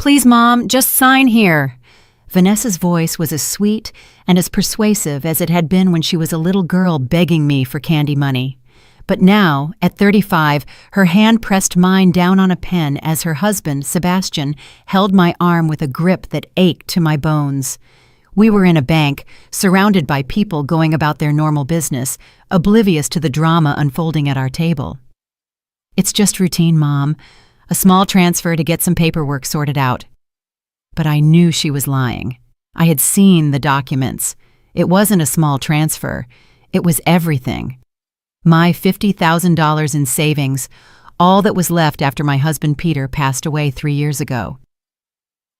Please, Mom, just sign here." Vanessa's voice was as sweet and as persuasive as it had been when she was a little girl begging me for candy money. But now, at 35, her hand pressed mine down on a pen as her husband, Sebastian, held my arm with a grip that ached to my bones. We were in a bank, surrounded by people going about their normal business, oblivious to the drama unfolding at our table. "It's just routine, Mom. A small transfer to get some paperwork sorted out." But I knew she was lying. I had seen the documents. It wasn't a small transfer. It was everything. My $50,000 in savings, all that was left after my husband Peter passed away 3 years ago.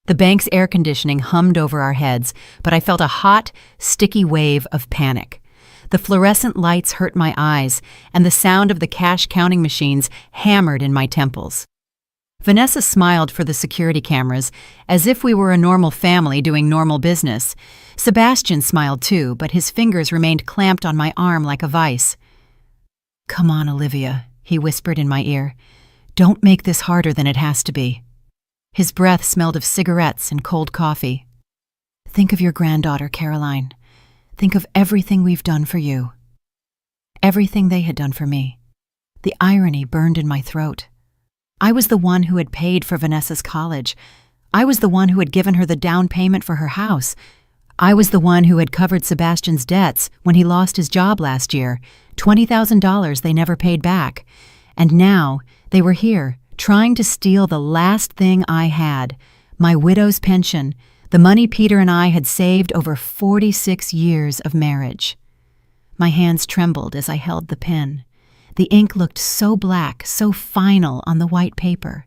The bank's air conditioning hummed over our heads, but I felt a hot, sticky wave of panic. The fluorescent lights hurt my eyes, and the sound of the cash counting machines hammered in my temples. Vanessa smiled for the security cameras, as if we were a normal family doing normal business. Sebastian smiled too, but his fingers remained clamped on my arm like a vice. "Come on, Olivia," he whispered in my ear. "Don't make this harder than it has to be." His breath smelled of cigarettes and cold coffee. "Think of your granddaughter, Caroline. Think of everything we've done for you." Everything they had done for me. The irony burned in my throat. I was the one who had paid for Vanessa's college. I was the one who had given her the down payment for her house. I was the one who had covered Sebastian's debts when he lost his job last year, $20,000 they never paid back. And now they were here, trying to steal the last thing I had, my widow's pension, the money Peter and I had saved over 46 years of marriage. My hands trembled as I held the pen. The ink looked so black, so final on the white paper.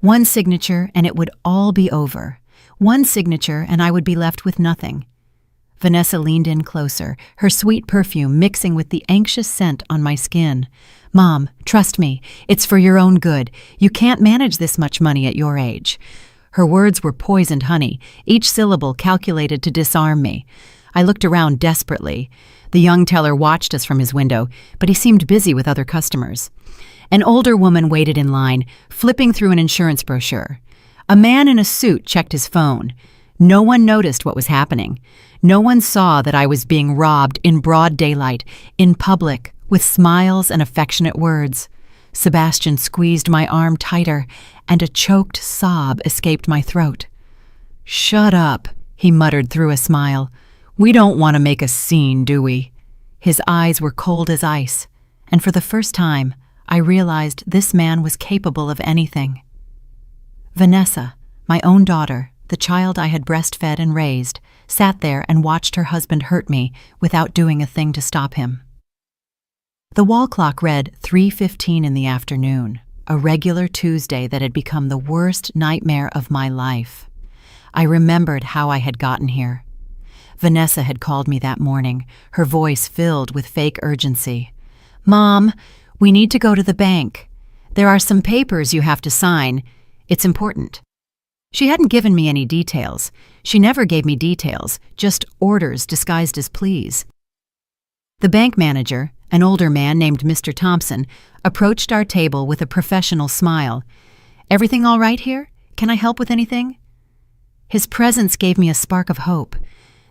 One signature and it would all be over. One signature and I would be left with nothing. Vanessa leaned in closer, her sweet perfume mixing with the anxious scent on my skin. "Mom, trust me, it's for your own good. You can't manage this much money at your age." Her words were poisoned honey, each syllable calculated to disarm me. I looked around desperately. The young teller watched us from his window, but he seemed busy with other customers. An older woman waited in line, flipping through an insurance brochure. A man in a suit checked his phone. No one noticed what was happening. No one saw that I was being robbed in broad daylight, in public, with smiles and affectionate words. Sebastian squeezed my arm tighter, and a choked sob escaped my throat. "Shut up," he muttered through a smile. "We don't want to make a scene, do we?" His eyes were cold as ice, and for the first time, I realized this man was capable of anything. Vanessa, my own daughter, the child I had breastfed and raised, sat there and watched her husband hurt me without doing a thing to stop him. The wall clock read 3:15 in the afternoon, a regular Tuesday that had become the worst nightmare of my life. I remembered how I had gotten here. Vanessa had called me that morning, her voice filled with fake urgency. "Mom, we need to go to the bank. There are some papers you have to sign. It's important." She hadn't given me any details. She never gave me details, just orders disguised as pleas. The bank manager, an older man named Mr. Thompson, approached our table with a professional smile. "Everything all right here? Can I help with anything?" His presence gave me a spark of hope.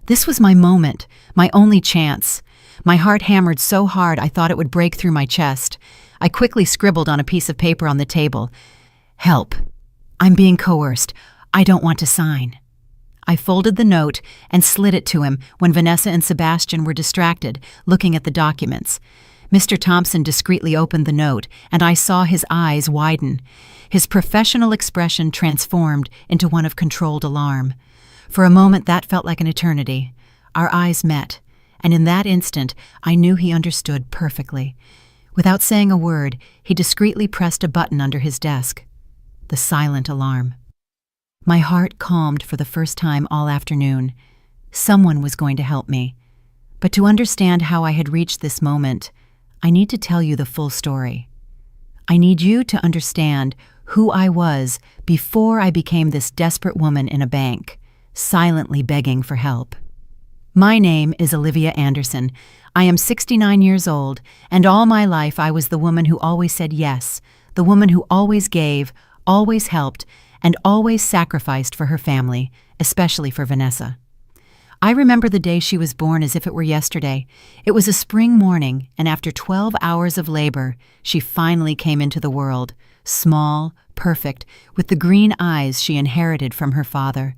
This was my moment, my only chance. My heart hammered so hard I thought it would break through my chest. I quickly scribbled on a piece of paper on the table. "Help. I'm being coerced. I don't want to sign." I folded the note and slid it to him when Vanessa and Sebastian were distracted, looking at the documents. Mr. Thompson discreetly opened the note, and I saw his eyes widen. His professional expression transformed into one of controlled alarm. For a moment that felt like an eternity. Our eyes met, and in that instant I knew he understood perfectly. Without saying a word, he discreetly pressed a button under his desk. The silent alarm. My heart calmed for the first time all afternoon. Someone was going to help me. But to understand how I had reached this moment, I need to tell you the full story. I need you to understand who I was before I became this desperate woman in a bank, silently begging for help. My name is Olivia Anderson. I am 69 years old, and all my life I was the woman who always said yes, the woman who always gave, always helped, and always sacrificed for her family, especially for Vanessa. I remember the day she was born as if it were yesterday. It was a spring morning, and after 12 hours of labor, she finally came into the world, small, perfect, with the green eyes she inherited from her father.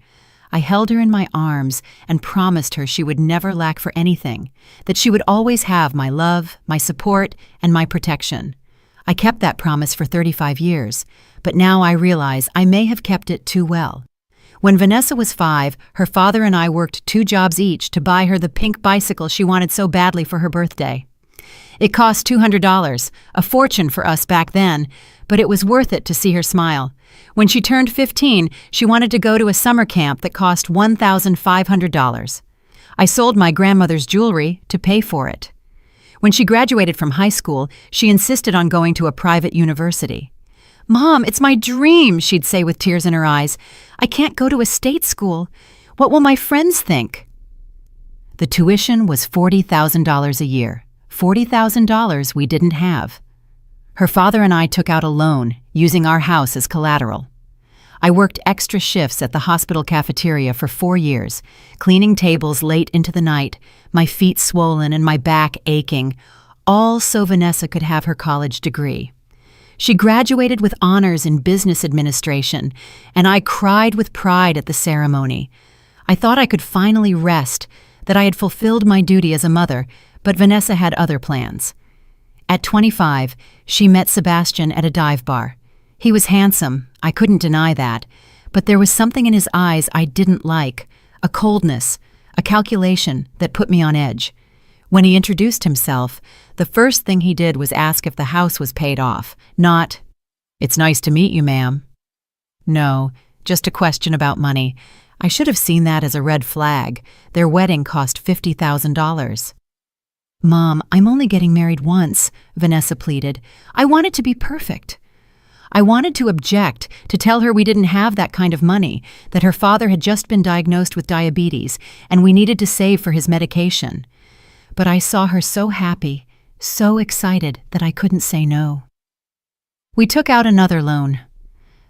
I held her in my arms and promised her she would never lack for anything, that she would always have my love, my support, and my protection. I kept that promise for 35 years, but now I realize I may have kept it too well. When Vanessa was 5, her father and I worked 2 jobs each to buy her the pink bicycle she wanted so badly for her birthday. It cost $200, a fortune for us back then, but it was worth it to see her smile. When she turned 15, she wanted to go to a summer camp that cost $1,500. I sold my grandmother's jewelry to pay for it. When she graduated from high school, she insisted on going to a private university. "Mom, it's my dream," she'd say with tears in her eyes. "I can't go to a state school. What will my friends think?" The tuition was $40,000 a year, $40,000 we didn't have. Her father and I took out a loan, using our house as collateral. I worked extra shifts at the hospital cafeteria for 4 years, cleaning tables late into the night, my feet swollen and my back aching, all so Vanessa could have her college degree. She graduated with honors in business administration, and I cried with pride at the ceremony. I thought I could finally rest, that I had fulfilled my duty as a mother, but Vanessa had other plans. At 25, she met Sebastian at a dive bar. He was handsome, I couldn't deny that, but there was something in his eyes I didn't like, a coldness, a calculation that put me on edge. When he introduced himself, the first thing he did was ask if the house was paid off, not, "It's nice to meet you, ma'am." No, just a question about money. I should have seen that as a red flag. Their wedding cost $50,000. "Mom, I'm only getting married once," Vanessa pleaded. "I want it to be perfect." I wanted to object, to tell her we didn't have that kind of money, that her father had just been diagnosed with diabetes, and we needed to save for his medication. But I saw her so happy, so excited that I couldn't say no. We took out another loan.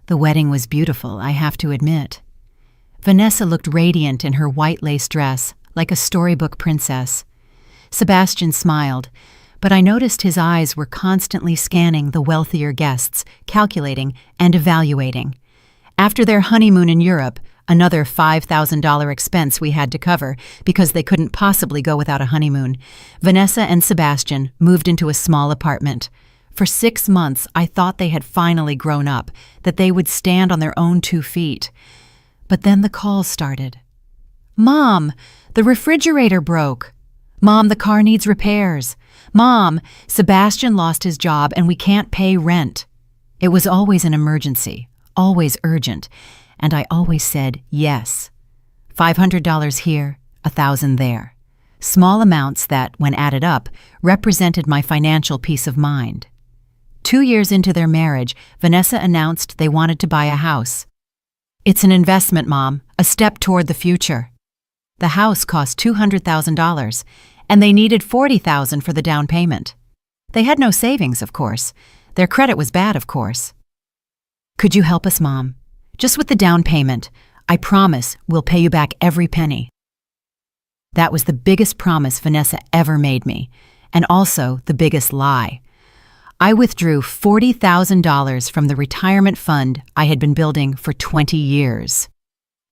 The wedding was beautiful, I have to admit. Vanessa looked radiant in her white lace dress, like a storybook princess. Sebastian smiled, but I noticed his eyes were constantly scanning the wealthier guests, calculating and evaluating. After their honeymoon in Europe, another $5,000 expense we had to cover because they couldn't possibly go without a honeymoon, Vanessa and Sebastian moved into a small apartment. For 6 months, I thought they had finally grown up, that they would stand on their own 2 feet. But then the calls started. "Mom, the refrigerator broke." "Mom, the car needs repairs." "Mom, Sebastian lost his job and we can't pay rent." It was always an emergency, always urgent, and I always said yes. $500 here, $1,000 there. Small amounts that, when added up, represented my financial peace of mind. 2 years into their marriage, Vanessa announced they wanted to buy a house. "It's an investment, Mom, a step toward the future." The house cost $200,000, and they needed $40,000 for the down payment. They had no savings, of course. Their credit was bad, of course. "Could you help us, Mom? Just with the down payment. I promise we'll pay you back every penny." That was the biggest promise Vanessa ever made me, and also the biggest lie. I withdrew $40,000 from the retirement fund I had been building for 20 years.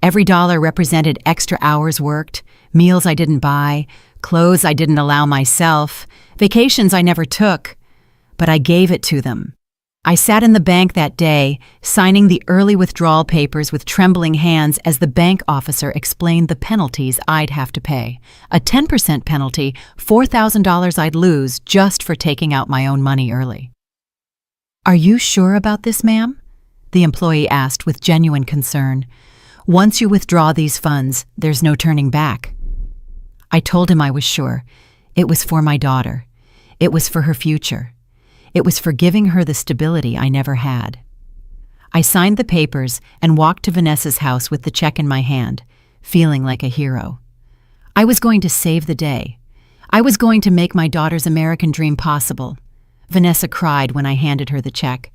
Every dollar represented extra hours worked, meals I didn't buy, clothes I didn't allow myself, vacations I never took, but I gave it to them. I sat in the bank that day, signing the early withdrawal papers with trembling hands as the bank officer explained the penalties I'd have to pay. A 10% penalty, $4,000 I'd lose just for taking out my own money early. "Are you sure about this, ma'am?" the employee asked with genuine concern. "Once you withdraw these funds, there's no turning back." I told him I was sure. It was for my daughter. It was for her future. It was for giving her the stability I never had. I signed the papers and walked to Vanessa's house with the check in my hand, feeling like a hero. I was going to save the day. I was going to make my daughter's American dream possible. Vanessa cried when I handed her the check.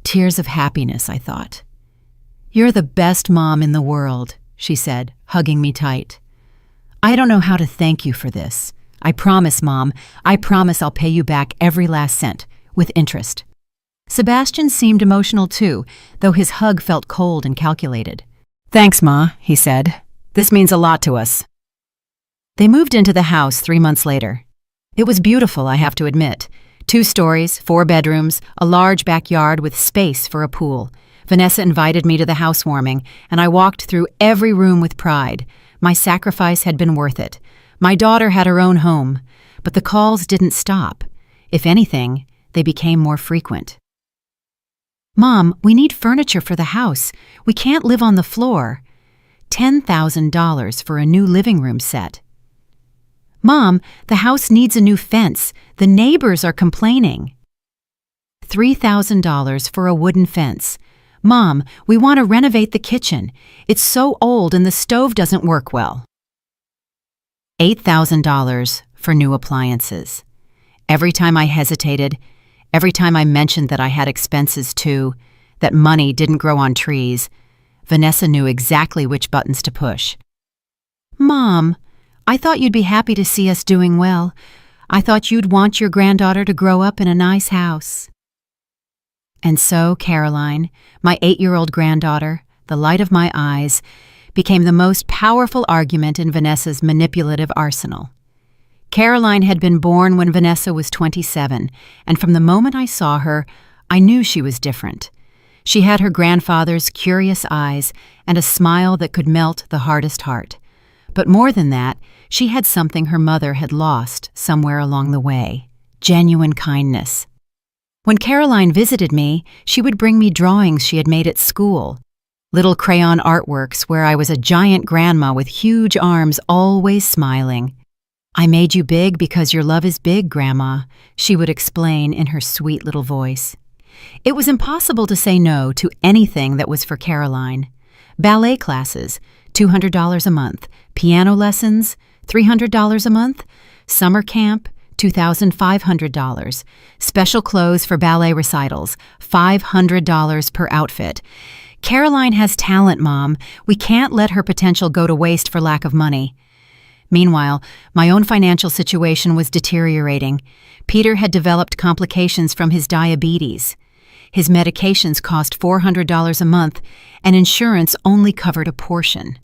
Tears of happiness, I thought. "You're the best mom in the world," she said, hugging me tight. "I don't know how to thank you for this. I promise, Mom, I promise I'll pay you back every last cent, with interest." Sebastian seemed emotional too, though his hug felt cold and calculated. "Thanks, Ma," he said. "This means a lot to us." They moved into the house 3 months later. It was beautiful, I have to admit. 2 stories, 4 bedrooms, a large backyard with space for a pool. Vanessa invited me to the housewarming, and I walked through every room with pride. My sacrifice had been worth it. My daughter had her own home, but the calls didn't stop. If anything, they became more frequent. "Mom, we need furniture for the house. We can't live on the floor." $10,000 for a new living room set. "Mom, the house needs a new fence. The neighbors are complaining." $3,000 for a wooden fence. "Mom, we want to renovate the kitchen. It's so old and the stove doesn't work well." $8,000 for new appliances. Every time I hesitated, every time I mentioned that I had expenses too, that money didn't grow on trees, Vanessa knew exactly which buttons to push. "Mom, I thought you'd be happy to see us doing well. I thought you'd want your granddaughter to grow up in a nice house." And so Caroline, my 8-year-old granddaughter, the light of my eyes, became the most powerful argument in Vanessa's manipulative arsenal. Caroline had been born when Vanessa was 27, and from the moment I saw her, I knew she was different. She had her grandfather's curious eyes and a smile that could melt the hardest heart. But more than that, she had something her mother had lost somewhere along the way: genuine kindness. When Caroline visited me, she would bring me drawings she had made at school, little crayon artworks where I was a giant grandma with huge arms always smiling. "I made you big because your love is big, Grandma," she would explain in her sweet little voice. It was impossible to say no to anything that was for Caroline. Ballet classes, $200 a month. Piano lessons, $300 a month. Summer camp, $2,500. Special clothes for ballet recitals, $500 per outfit. "Caroline has talent, Mom. We can't let her potential go to waste for lack of money." Meanwhile, my own financial situation was deteriorating. Peter had developed complications from his diabetes. His medications cost $400 a month, and insurance only covered a portion.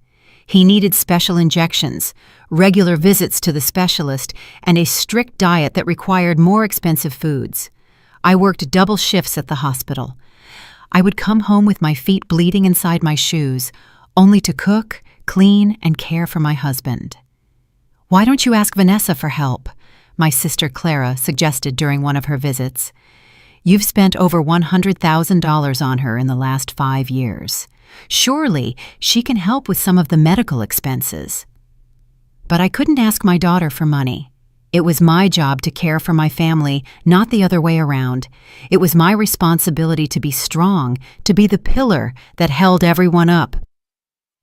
He needed special injections, regular visits to the specialist, and a strict diet that required more expensive foods. I worked double shifts at the hospital. I would come home with my feet bleeding inside my shoes, only to cook, clean, and care for my husband. "Why don't you ask Vanessa for help?" my sister Clara suggested during one of her visits. "You've spent over $100,000 on her in the last 5 years. Surely she can help with some of the medical expenses." But I couldn't ask my daughter for money. It was my job to care for my family, not the other way around. It was my responsibility to be strong, to be the pillar that held everyone up.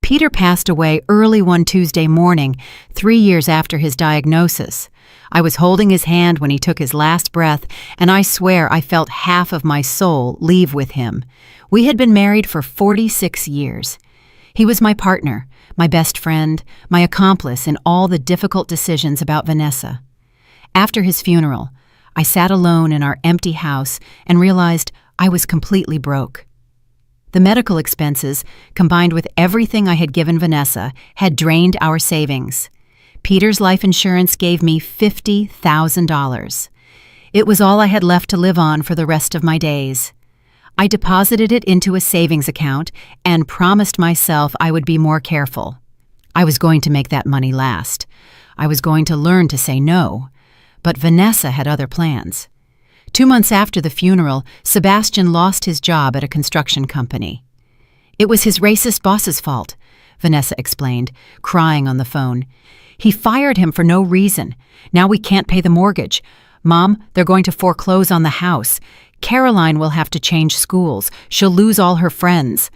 Peter passed away early one Tuesday morning, 3 years after his diagnosis. I was holding his hand when he took his last breath, and I swear I felt half of my soul leave with him. We had been married for 46 years. He was my partner, my best friend, my accomplice in all the difficult decisions about Vanessa. After his funeral, I sat alone in our empty house and realized I was completely broke. The medical expenses, combined with everything I had given Vanessa, had drained our savings. Peter's life insurance gave me $50,000. It was all I had left to live on for the rest of my days. I deposited it into a savings account and promised myself I would be more careful. I was going to make that money last. I was going to learn to say no. But Vanessa had other plans. 2 months after the funeral, Sebastian lost his job at a construction company. "It was his racist boss's fault," Vanessa explained, crying on the phone. "He fired him for no reason. Now we can't pay the mortgage. Mom, they're going to foreclose on the house. Caroline will have to change schools. She'll lose all her friends."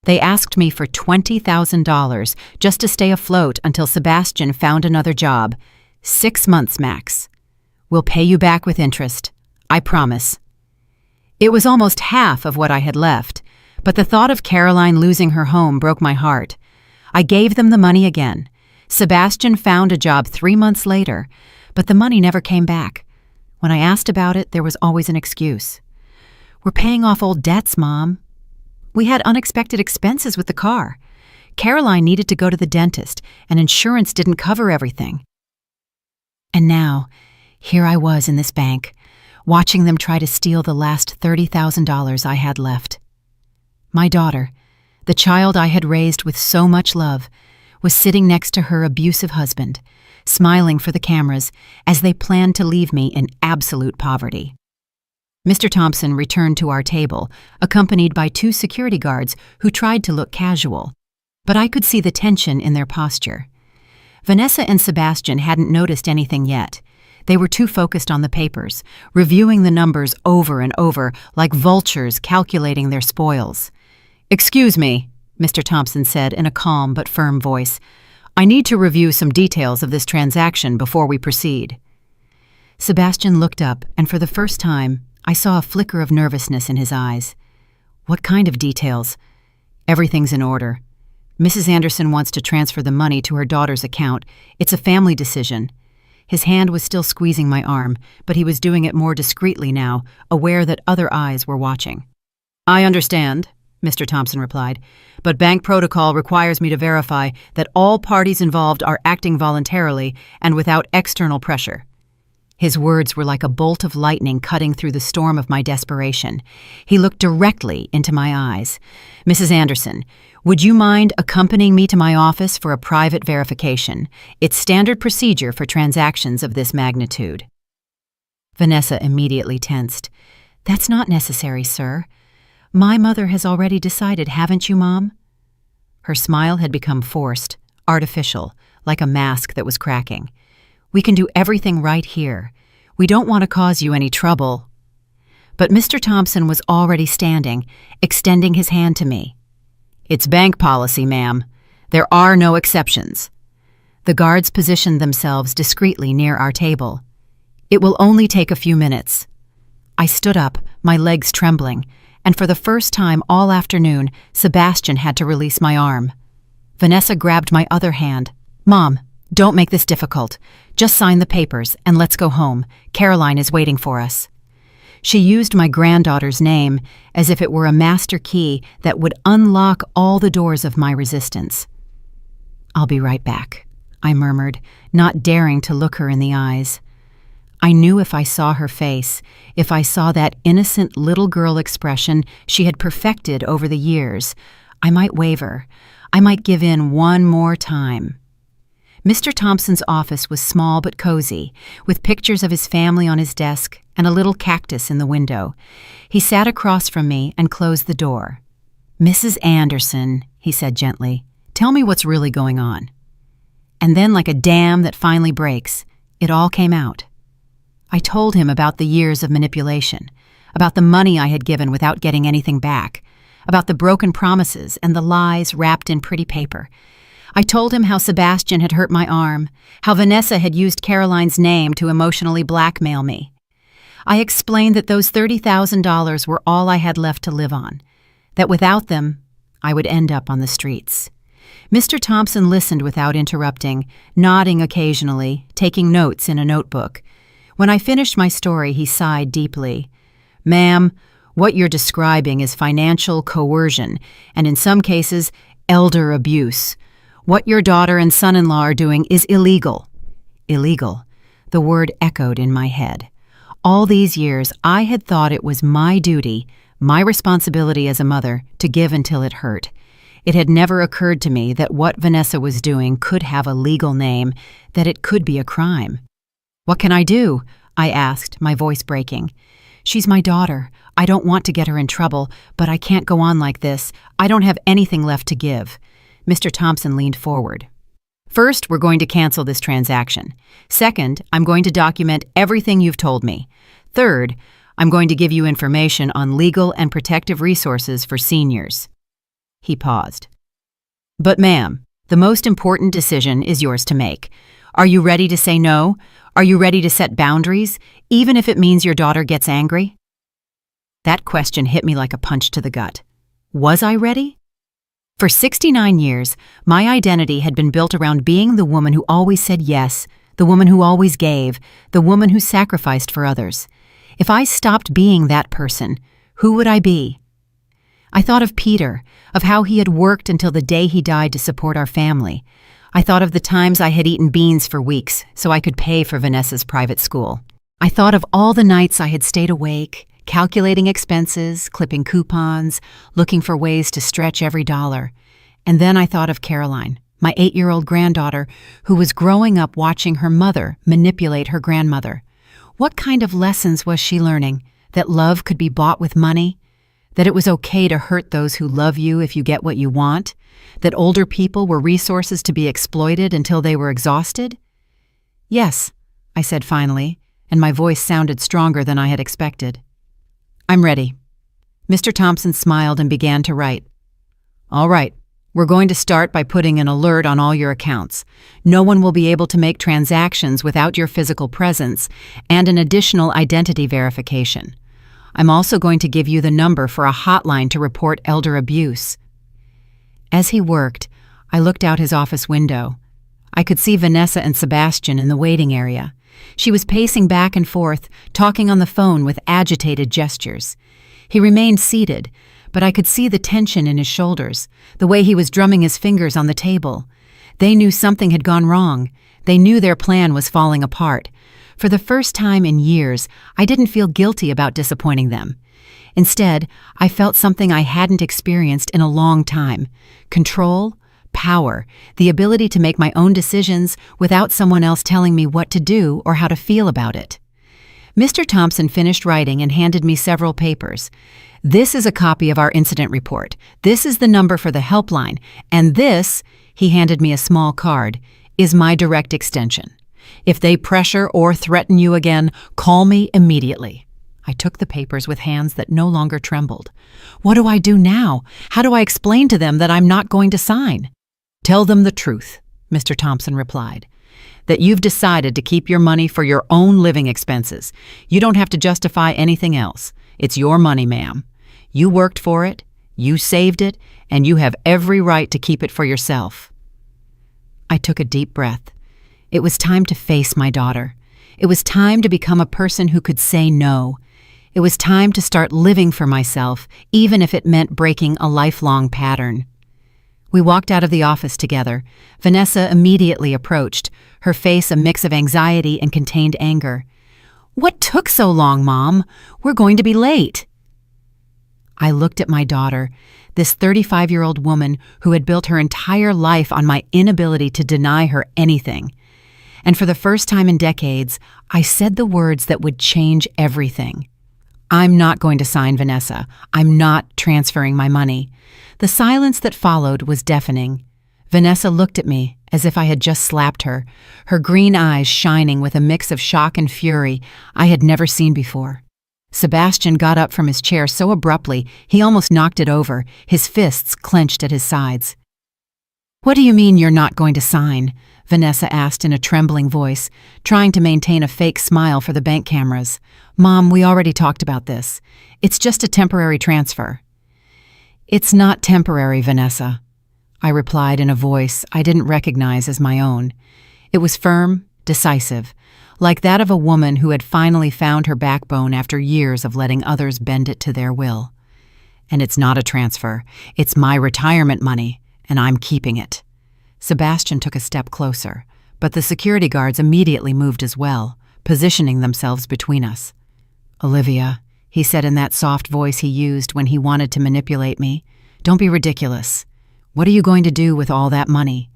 They asked me for $20,000 just to stay afloat until Sebastian found another job. 6 months max. "We'll pay you back with interest. I promise." It was almost half of what I had left, But the thought of Caroline losing her home broke my heart. I gave them the money again. Sebastian found a job 3 months later, but the money never came back. When I asked about it, there was always an excuse. "We're paying off old debts, Mom. We had unexpected expenses with the car. Caroline needed to go to the dentist, and insurance didn't cover everything." And now, here I was in this bank, watching them try to steal the last $30,000 I had left. My daughter, the child I had raised with so much love, was sitting next to her abusive husband, smiling for the cameras as they planned to leave me in absolute poverty. Mr. Thompson returned to our table, accompanied by 2 security guards who tried to look casual, but I could see the tension in their posture. Vanessa and Sebastian hadn't noticed anything yet. They were too focused on the papers, reviewing the numbers over and over like vultures calculating their spoils. "Excuse me," Mr. Thompson said in a calm but firm voice. "I need to review some details of this transaction before we proceed." Sebastian looked up, and for the first time, I saw a flicker of nervousness in his eyes. "What kind of details?" "Everything's in order. Mrs. Anderson wants to transfer the money to her daughter's account. It's a family decision." His hand was still squeezing my arm, but he was doing it more discreetly now, aware that other eyes were watching. "I understand," Mr. Thompson replied, "but bank protocol requires me to verify that all parties involved are acting voluntarily and without external pressure." His words were like a bolt of lightning cutting through the storm of my desperation. He looked directly into my eyes. "Mrs. Anderson, would you mind accompanying me to my office for a private verification? It's standard procedure for transactions of this magnitude." Vanessa immediately tensed. "That's not necessary, sir. My mother has already decided, haven't you, Mom?" Her smile had become forced, artificial, like a mask that was cracking. "We can do everything right here. We don't want to cause you any trouble." But Mr. Thompson was already standing, extending his hand to me. "It's bank policy, ma'am. There are no exceptions." The guards positioned themselves discreetly near our table. "It will only take a few minutes." I stood up, my legs trembling, and for the first time all afternoon, Sebastian had to release my arm. Vanessa grabbed my other hand. "Mom, don't make this difficult. Just sign the papers and let's go home. Caroline is waiting for us." She used my granddaughter's name as if it were a master key that would unlock all the doors of my resistance. "I'll be right back," I murmured, not daring to look her in the eyes. I knew if I saw her face, if I saw that innocent little girl expression she had perfected over the years, I might waver. I might give in one more time. Mr. Thompson's office was small but cozy, with pictures of his family on his desk and a little cactus in the window. He sat across from me and closed the door. "Mrs. Anderson," he said gently, "tell me what's really going on." And then, like a dam that finally breaks, it all came out. I told him about the years of manipulation, about the money I had given without getting anything back, about the broken promises and the lies wrapped in pretty paper. I told him how Sebastian had hurt my arm, how Vanessa had used Caroline's name to emotionally blackmail me. I explained that those $30,000 were all I had left to live on, that without them, I would end up on the streets. Mr. Thompson listened without interrupting, nodding occasionally, taking notes in a notebook. When I finished my story, he sighed deeply. "Ma'am, what you're describing is financial coercion, and in some cases, elder abuse. What your daughter and son-in-law are doing is illegal." Illegal. The word echoed in my head. All these years, I had thought it was my duty, my responsibility as a mother, to give until it hurt. It had never occurred to me that what Vanessa was doing could have a legal name, that it could be a crime. "What can I do?" I asked, my voice breaking. "She's my daughter. I don't want to get her in trouble, but I can't go on like this. I don't have anything left to give." Mr. Thompson leaned forward. "First, we're going to cancel this transaction. Second, I'm going to document everything you've told me. Third, I'm going to give you information on legal and protective resources for seniors." He paused. "But ma'am, the most important decision is yours to make. Are you ready to say no? Are you ready to set boundaries, even if it means your daughter gets angry?" That question hit me like a punch to the gut. Was I ready? For 69 years, my identity had been built around being the woman who always said yes, the woman who always gave, the woman who sacrificed for others. If I stopped being that person, who would I be? I thought of Peter, of how he had worked until the day he died to support our family. I thought of the times I had eaten beans for weeks so I could pay for Vanessa's private school. I thought of all the nights I had stayed awake, calculating expenses, clipping coupons, looking for ways to stretch every dollar. And then I thought of Caroline, my 8-year-old granddaughter, who was growing up watching her mother manipulate her grandmother. What kind of lessons was she learning? That love could be bought with money? That it was okay to hurt those who love you if you get what you want? That older people were resources to be exploited until they were exhausted? Yes, I said finally, and my voice sounded stronger than I had expected. I'm ready. Mr. Thompson smiled and began to write. All right, we're going to start by putting an alert on all your accounts. No one will be able to make transactions without your physical presence and an additional identity verification. I'm also going to give you the number for a hotline to report elder abuse. As he worked, I looked out his office window. I could see Vanessa and Sebastian in the waiting area. She was pacing back and forth, talking on the phone with agitated gestures. He remained seated, but I could see the tension in his shoulders, the way he was drumming his fingers on the table. They knew something had gone wrong. They knew their plan was falling apart. For the first time in years, I didn't feel guilty about disappointing them. Instead, I felt something I hadn't experienced in a long time: control, power, the ability to make my own decisions without someone else telling me what to do or how to feel about it. Mr. Thompson finished writing and handed me several papers. This is a copy of our incident report. This is the number for the helpline. And this, he handed me a small card, is my direct extension. If they pressure or threaten you again, call me immediately. I took the papers with hands that no longer trembled. What do I do now? How do I explain to them that I'm not going to sign? Tell them the truth, Mr. Thompson replied. That you've decided to keep your money for your own living expenses. You don't have to justify anything else. It's your money, ma'am. You worked for it, you saved it, and you have every right to keep it for yourself. I took a deep breath. It was time to face my daughter. It was time to become a person who could say no. It was time to start living for myself, even if it meant breaking a lifelong pattern. We walked out of the office together. Vanessa immediately approached, her face a mix of anxiety and contained anger. What took so long, Mom? We're going to be late. I looked at my daughter, this 35-year-old woman who had built her entire life on my inability to deny her anything. And for the first time in decades, I said the words that would change everything. I'm not going to sign, Vanessa. I'm not transferring my money. The silence that followed was deafening. Vanessa looked at me as if I had just slapped her, her green eyes shining with a mix of shock and fury I had never seen before. Sebastian got up from his chair so abruptly he almost knocked it over, his fists clenched at his sides. What do you mean you're not going to sign? Vanessa asked in a trembling voice, trying to maintain a fake smile for the bank cameras. Mom, we already talked about this. It's just a temporary transfer. It's not temporary, Vanessa, I replied in a voice I didn't recognize as my own. It was firm, decisive, like that of a woman who had finally found her backbone after years of letting others bend it to their will. And it's not a transfer. It's my retirement money, and I'm keeping it. Sebastian took a step closer, but the security guards immediately moved as well, positioning themselves between us. Olivia, he said in that soft voice he used when he wanted to manipulate me, don't be ridiculous. What are you going to do with all that money?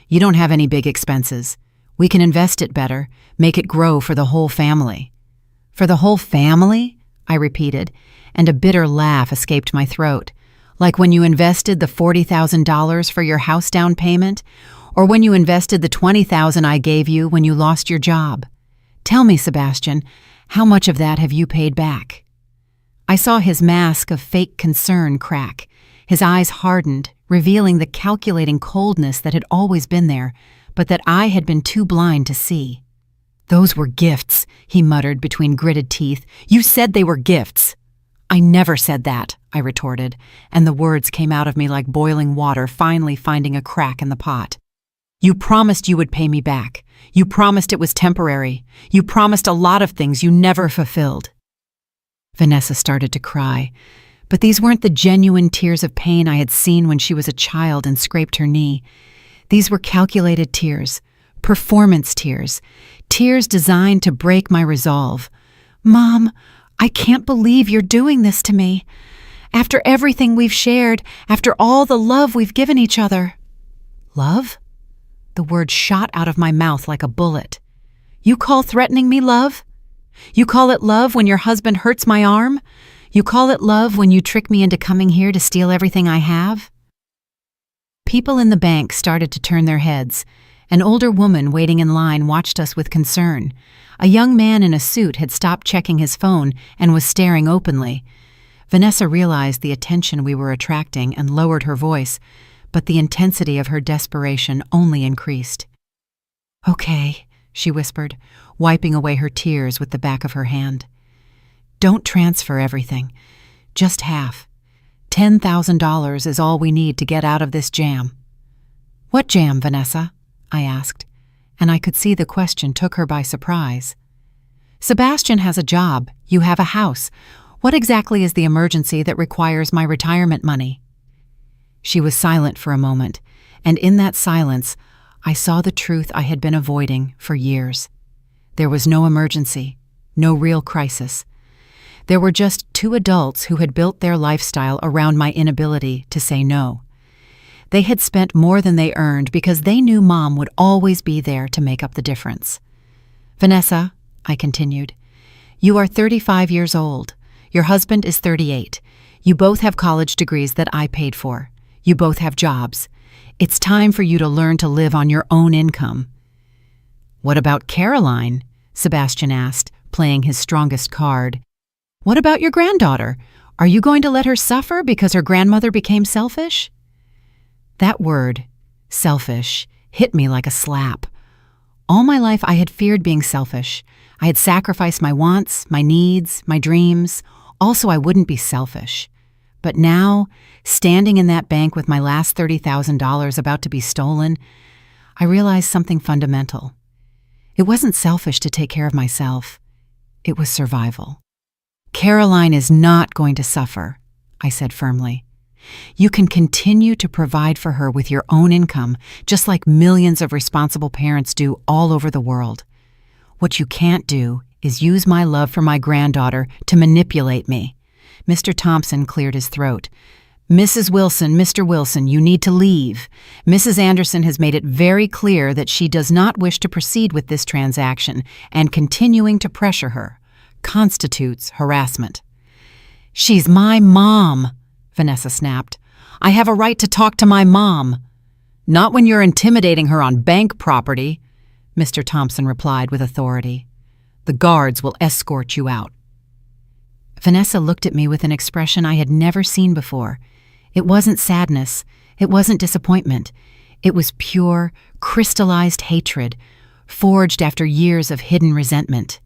You don't have any big expenses. We can invest it better, make it grow for the whole family. For the whole family? I repeated, and a bitter laugh escaped my throat. Like when you invested the $40,000 for your house down payment, or when you invested the $20,000 I gave you when you lost your job. Tell me, Sebastian, how much of that have you paid back? I saw his mask of fake concern crack. His eyes hardened, revealing the calculating coldness that had always been there, but that I had been too blind to see. Those were gifts, he muttered between gritted teeth. You said they were gifts. I never said that, I retorted, and the words came out of me like boiling water finally finding a crack in the pot. You promised you would pay me back. You promised it was temporary. You promised a lot of things you never fulfilled. Vanessa started to cry, but these weren't the genuine tears of pain I had seen when she was a child and scraped her knee. These were calculated tears, performance tears, tears designed to break my resolve. Mom, I can't believe you're doing this to me. After everything we've shared, after all the love we've given each other. Love? The word shot out of my mouth like a bullet. You call threatening me love? You call it love when your husband hurts my arm? You call it love when you trick me into coming here to steal everything I have? People in the bank started to turn their heads. An older woman waiting in line watched us with concern. A young man in a suit had stopped checking his phone and was staring openly. Vanessa realized the attention we were attracting and lowered her voice, but the intensity of her desperation only increased. "Okay," she whispered, wiping away her tears with the back of her hand. "Don't transfer everything. Just half. $10,000 is all we need to get out of this jam." "What jam, Vanessa?" I asked, and I could see the question took her by surprise. "Sebastian has a job. You have a house. What exactly is the emergency that requires my retirement money?" She was silent for a moment, and in that silence, I saw the truth I had been avoiding for years. There was no emergency, no real crisis. There were just two adults who had built their lifestyle around my inability to say no. They had spent more than they earned because they knew Mom would always be there to make up the difference. "Vanessa," I continued, "you are 35 years old. Your husband is 38. You both have college degrees that I paid for. You both have jobs. It's time for you to learn to live on your own income." "What about Caroline?" Sebastian asked, playing his strongest card. "What about your granddaughter? Are you going to let her suffer because her grandmother became selfish?" That word, selfish, hit me like a slap. All my life I had feared being selfish. I had sacrificed my wants, my needs, my dreams. Also, I wouldn't be selfish. But now, standing in that bank with my last $30,000 about to be stolen, I realized something fundamental. It wasn't selfish to take care of myself. It was survival. "Caroline is not going to suffer," I said firmly. "You can continue to provide for her with your own income, just like millions of responsible parents do all over the world. What you can't do is use my love for my granddaughter to manipulate me." Mr. Thompson cleared his throat. "Mrs. Wilson, Mr. Wilson, you need to leave. Mrs. Anderson has made it very clear that she does not wish to proceed with this transaction, and continuing to pressure her constitutes harassment." "She's my mom," Vanessa snapped. "I have a right to talk to my mom." "Not when you're intimidating her on bank property," Mr. Thompson replied with authority. "The guards will escort you out." Vanessa looked at me with an expression I had never seen before. It wasn't sadness. It wasn't disappointment. It was pure, crystallized hatred, forged after years of hidden resentment.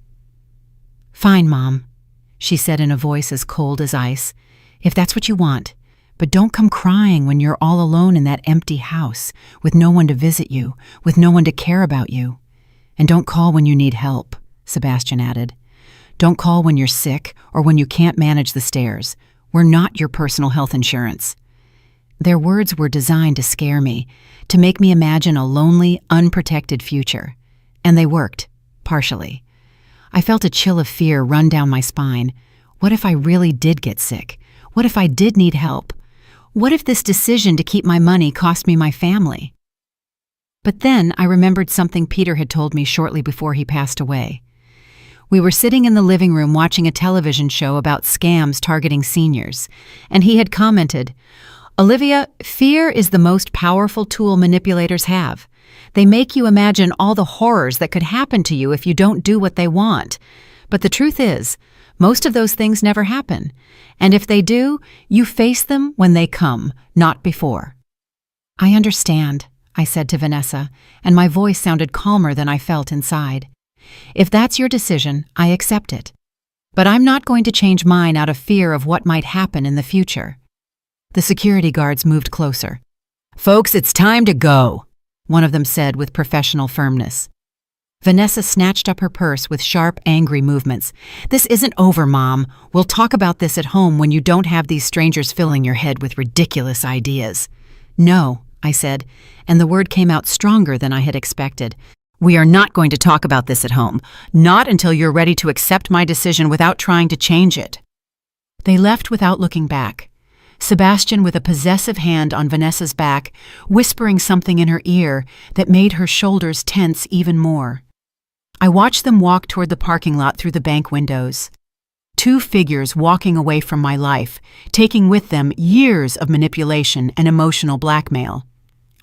"Fine, Mom," she said in a voice as cold as ice. "If that's what you want. But don't come crying when you're all alone in that empty house, with no one to visit you, with no one to care about you. And don't call when you need help," Sebastian added. "Don't call when you're sick or when you can't manage the stairs. We're not your personal health insurance." Their words were designed to scare me, to make me imagine a lonely, unprotected future. And they worked, partially. I felt a chill of fear run down my spine. What if I really did get sick? What if I did need help? What if this decision to keep my money cost me my family? But then I remembered something Peter had told me shortly before he passed away. We were sitting in the living room watching a television show about scams targeting seniors, and he had commented, "Olivia, fear is the most powerful tool manipulators have. They make you imagine all the horrors that could happen to you if you don't do what they want. But the truth is, most of those things never happen. And if they do, you face them when they come, not before." "I understand," I said to Vanessa, and my voice sounded calmer than I felt inside. "If that's your decision, I accept it. But I'm not going to change mine out of fear of what might happen in the future. The security guards moved closer. "Folks, it's time to go," one of them said with professional firmness. Vanessa snatched up her purse with sharp, angry movements. "This isn't over, Mom. We'll talk about this at home when you don't have these strangers filling your head with ridiculous ideas." "No," I said, and the word came out stronger than I had expected. "We are not going to talk about this at home. Not until you're ready to accept my decision without trying to change it." They left without looking back. Sebastian with a possessive hand on Vanessa's back, whispering something in her ear that made her shoulders tense even more. I watched them walk toward the parking lot through the bank windows. Two figures walking away from my life, taking with them years of manipulation and emotional blackmail.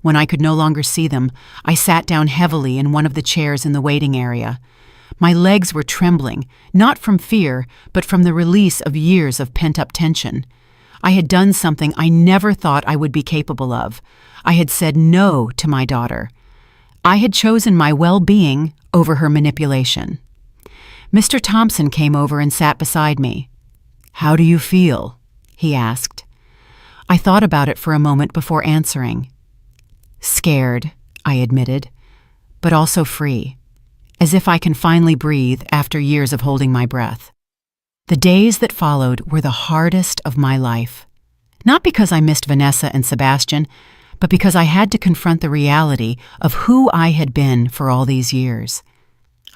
When I could no longer see them, I sat down heavily in one of the chairs in the waiting area. My legs were trembling, not from fear, but from the release of years of pent-up tension. I had done something I never thought I would be capable of. I had said no to my daughter. I had chosen my well-being over her manipulation. Mr. Thompson came over and sat beside me. "How do you feel?" he asked. I thought about it for a moment before answering. "Scared," I admitted, "but also free, as if I can finally breathe after years of holding my breath." The days that followed were the hardest of my life. Not because I missed Vanessa and Sebastian, but because I had to confront the reality of who I had been for all these years.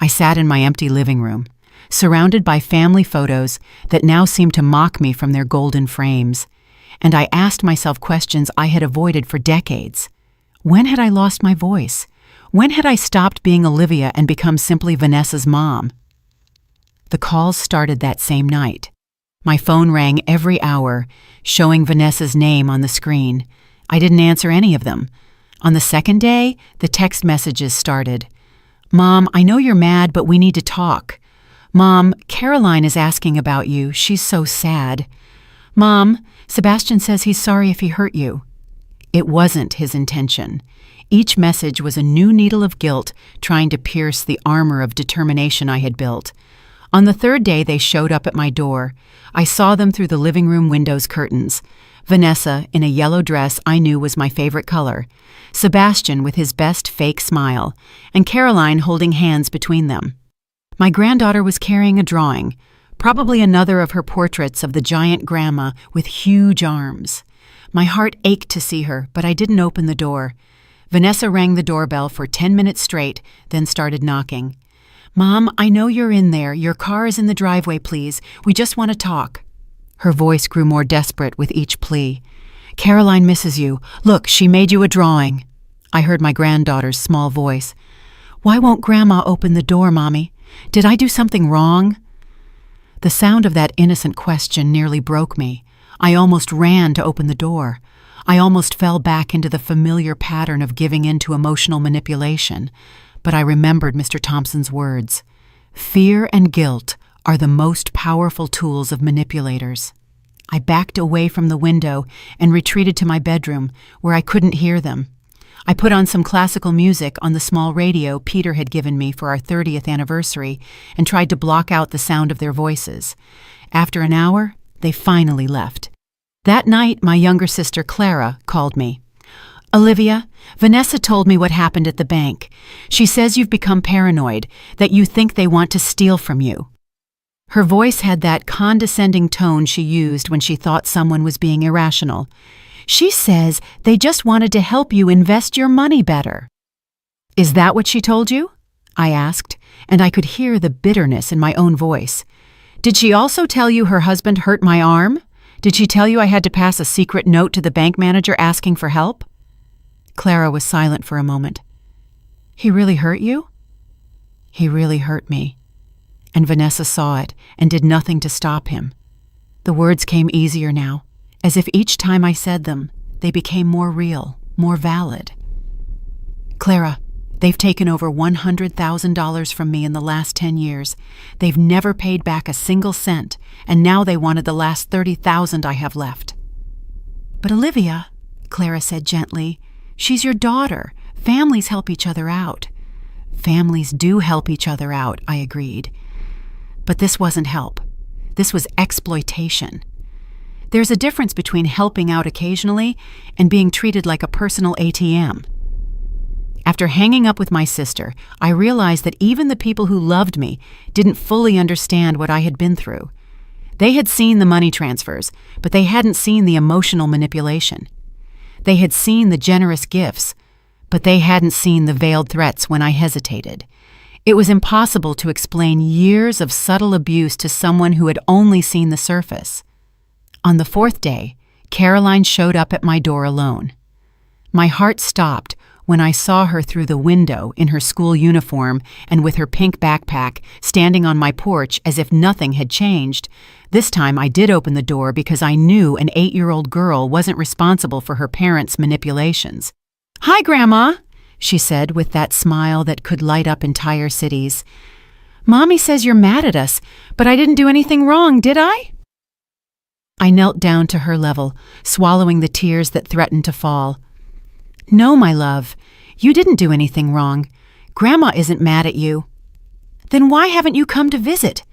I sat in my empty living room, surrounded by family photos that now seemed to mock me from their golden frames, and I asked myself questions I had avoided for decades. When had I lost my voice? When had I stopped being Olivia and become simply Vanessa's mom? The calls started that same night. My phone rang every hour, showing Vanessa's name on the screen. I didn't answer any of them. On the second day, the text messages started. "Mom, I know you're mad, but we need to talk. Mom, Caroline is asking about you. She's so sad. Mom, Sebastian says he's sorry if he hurt you." It wasn't his intention. Each message was a new needle of guilt trying to pierce the armor of determination I had built. On the third day, they showed up at my door. I saw them through the living room window's curtains. Vanessa, in a yellow dress I knew was my favorite color, Sebastian with his best fake smile, and Caroline holding hands between them. My granddaughter was carrying a drawing, probably another of her portraits of the giant grandma with huge arms. My heart ached to see her, but I didn't open the door. Vanessa rang the doorbell for 10 minutes straight, then started knocking. "Mom, I know you're in there. Your car is in the driveway, please. We just want to talk." Her voice grew more desperate with each plea. "Caroline misses you. Look, she made you a drawing." I heard my granddaughter's small voice. "Why won't Grandma open the door, Mommy? Did I do something wrong?" The sound of that innocent question nearly broke me. I almost ran to open the door. I almost fell back into the familiar pattern of giving in to emotional manipulation. But I remembered Mr. Thompson's words. Fear and guilt are the most powerful tools of manipulators. I backed away from the window and retreated to my bedroom, where I couldn't hear them. I put on some classical music on the small radio Peter had given me for our 30th anniversary and tried to block out the sound of their voices. After an hour, they finally left. That night, my younger sister Clara called me. "Olivia, Vanessa told me what happened at the bank. She says you've become paranoid, that you think they want to steal from you." Her voice had that condescending tone she used when she thought someone was being irrational. "She says they just wanted to help you invest your money better." "Is that what she told you?" I asked, and I could hear the bitterness in my own voice. "Did she also tell you her husband hurt my arm? Did she tell you I had to pass a secret note to the bank manager asking for help?" Clara was silent for a moment. "He really hurt you?" "He really hurt me." And Vanessa saw it and did nothing to stop him. The words came easier now, as if each time I said them, they became more real, more valid. "Clara, they've taken over $100,000 from me in the last 10 years. They've never paid back a single cent, and now they wanted the last $30,000 I have left." "But Olivia," Clara said gently, "she's your daughter. Families help each other out." "Families do help each other out," I agreed. But this wasn't help. This was exploitation. There's a difference between helping out occasionally and being treated like a personal ATM. After hanging up with my sister, I realized that even the people who loved me didn't fully understand what I had been through. They had seen the money transfers, but they hadn't seen the emotional manipulation. They had seen the generous gifts, but they hadn't seen the veiled threats when I hesitated. It was impossible to explain years of subtle abuse to someone who had only seen the surface. On the fourth day, Caroline showed up at my door alone. My heart stopped when I saw her through the window in her school uniform and with her pink backpack, standing on my porch as if nothing had changed. This time I did open the door because I knew an 8-year-old girl wasn't responsible for her parents' manipulations. "Hi, Grandma," she said with that smile that could light up entire cities. "Mommy says you're mad at us, but I didn't do anything wrong, did I?" I knelt down to her level, swallowing the tears that threatened to fall. "No, my love, you didn't do anything wrong. Grandma isn't mad at you." "Then why haven't you come to visit?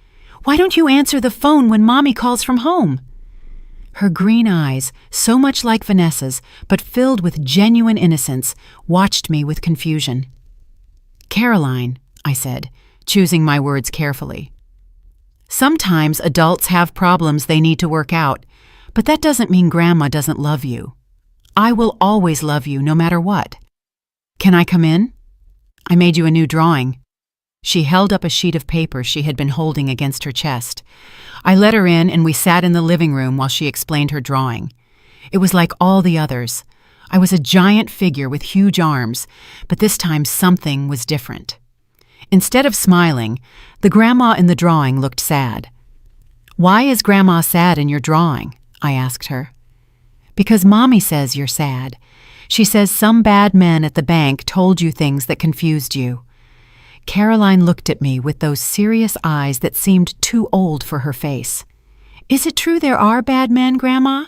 Why don't you answer the phone when Mommy calls from home?" Her green eyes, so much like Vanessa's, but filled with genuine innocence, watched me with confusion. "Caroline," I said, choosing my words carefully. "Sometimes adults have problems they need to work out, but that doesn't mean Grandma doesn't love you. I will always love you no matter what. Can I come in? I made you a new drawing." She held up a sheet of paper she had been holding against her chest. I let her in and we sat in the living room while she explained her drawing. It was like all the others. I was a giant figure with huge arms, but this time something was different. Instead of smiling, the grandma in the drawing looked sad. "Why is Grandma sad in your drawing?" I asked her. "Because Mommy says you're sad. She says some bad men at the bank told you things that confused you." Caroline looked at me with those serious eyes that seemed too old for her face. "Is it true there are bad men, Grandma?"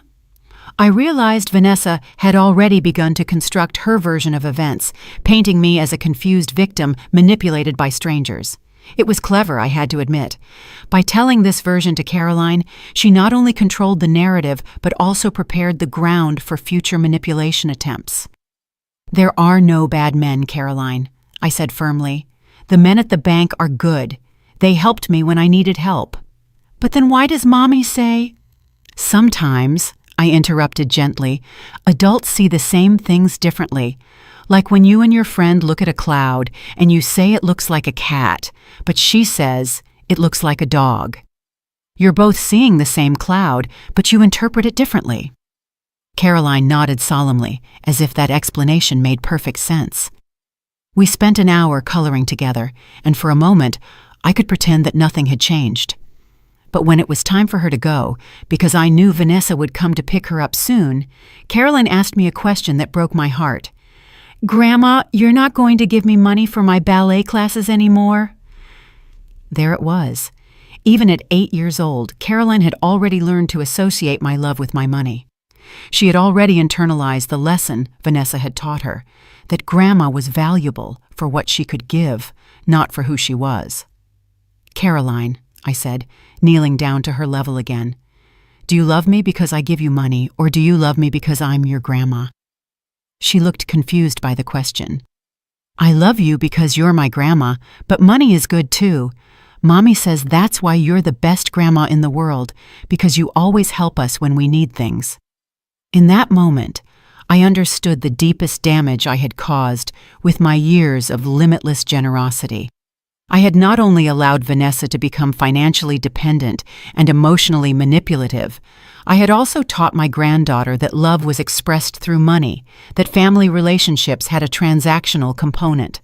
I realized Vanessa had already begun to construct her version of events, painting me as a confused victim manipulated by strangers. It was clever, I had to admit. By telling this version to Caroline, she not only controlled the narrative, but also prepared the ground for future manipulation attempts. "There are no bad men, Caroline," I said firmly. "The men at the bank are good. They helped me when I needed help." "But then why does Mommy say—" "Sometimes," I interrupted gently, "adults see the same things differently. Like when you and your friend look at a cloud and you say it looks like a cat, but she says it looks like a dog. You're both seeing the same cloud, but you interpret it differently." Caroline nodded solemnly, as if that explanation made perfect sense. We spent an hour coloring together, and for a moment, I could pretend that nothing had changed. But when it was time for her to go, because I knew Vanessa would come to pick her up soon, Caroline asked me a question that broke my heart. "Grandma, you're not going to give me money for my ballet classes anymore?" There it was. Even at 8 years old, Caroline had already learned to associate my love with my money. She had already internalized the lesson Vanessa had taught her, that Grandma was valuable for what she could give, not for who she was. "Caroline," I said, kneeling down to her level again, "do you love me because I give you money, or do you love me because I'm your grandma?" She looked confused by the question. "I love you because you're my grandma, but money is good too. Mommy says that's why you're the best grandma in the world, because you always help us when we need things." In that moment, I understood the deepest damage I had caused with my years of limitless generosity. I had not only allowed Vanessa to become financially dependent and emotionally manipulative, I had also taught my granddaughter that love was expressed through money, that family relationships had a transactional component.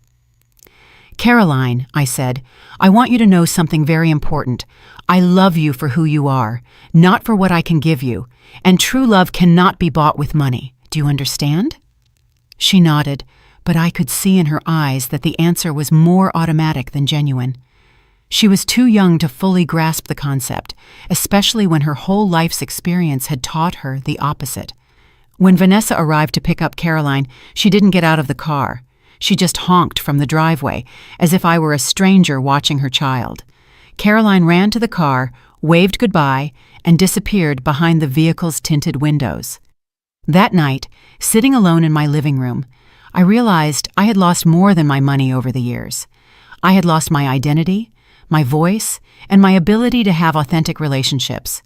"Caroline," I said, "I want you to know something very important. I love you for who you are, not for what I can give you, and true love cannot be bought with money. Do you understand?" She nodded, but I could see in her eyes that the answer was more automatic than genuine. She was too young to fully grasp the concept, especially when her whole life's experience had taught her the opposite. When Vanessa arrived to pick up Caroline, she didn't get out of the car. She just honked from the driveway, as if I were a stranger watching her child. Caroline ran to the car, waved goodbye, and disappeared behind the vehicle's tinted windows. That night, sitting alone in my living room, I realized I had lost more than my money over the years. I had lost my identity, my voice, and my ability to have authentic relationships.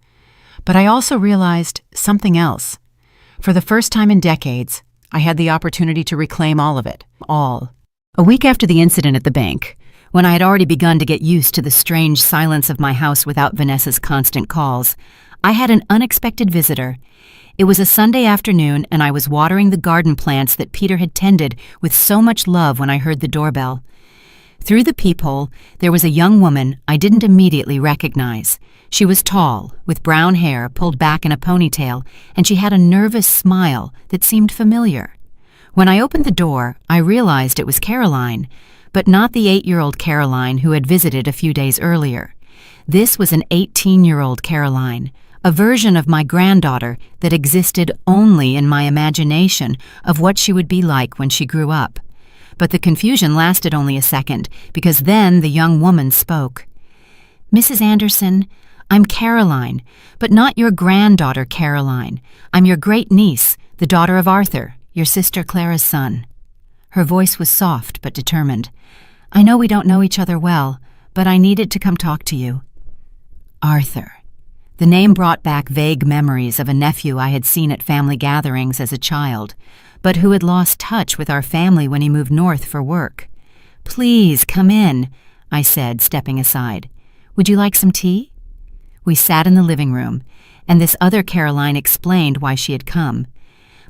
But I also realized something else. For the first time in decades, I had the opportunity to reclaim all of it, all. A week after the incident at the bank, when I had already begun to get used to the strange silence of my house without Vanessa's constant calls, I had an unexpected visitor. It was a Sunday afternoon, and I was watering the garden plants that Peter had tended with so much love when I heard the doorbell. Through the peephole, there was a young woman I didn't immediately recognize. She was tall, with brown hair pulled back in a ponytail, and she had a nervous smile that seemed familiar. When I opened the door, I realized it was Caroline, but not the 8-year-old Caroline who had visited a few days earlier. This was an 18-year-old Caroline, a version of my granddaughter that existed only in my imagination of what she would be like when she grew up. But the confusion lasted only a second, because then the young woman spoke. "Mrs. Anderson, I'm Caroline, but not your granddaughter Caroline. I'm your great-niece, the daughter of Arthur, your sister Clara's son." Her voice was soft but determined. "I know we don't know each other well, but I needed to come talk to you." Arthur. The name brought back vague memories of a nephew I had seen at family gatherings as a child, but who had lost touch with our family when he moved north for work. "Please, come in," I said, stepping aside. "Would you like some tea?" We sat in the living room, and this other Caroline explained why she had come.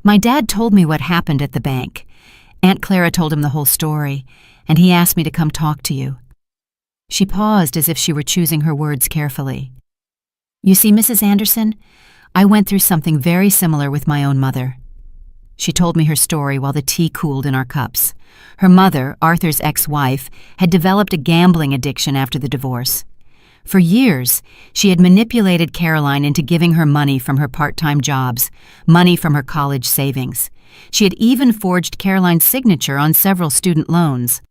"My dad told me what happened at the bank. Aunt Clara told him the whole story, and he asked me to come talk to you." She paused as if she were choosing her words carefully. "You see, Mrs. Anderson, I went through something very similar with my own mother." She told me her story while the tea cooled in our cups. Her mother, Arthur's ex-wife, had developed a gambling addiction after the divorce. For years, she had manipulated Caroline into giving her money from her part-time jobs, money from her college savings. She had even forged Caroline's signature on several student loans.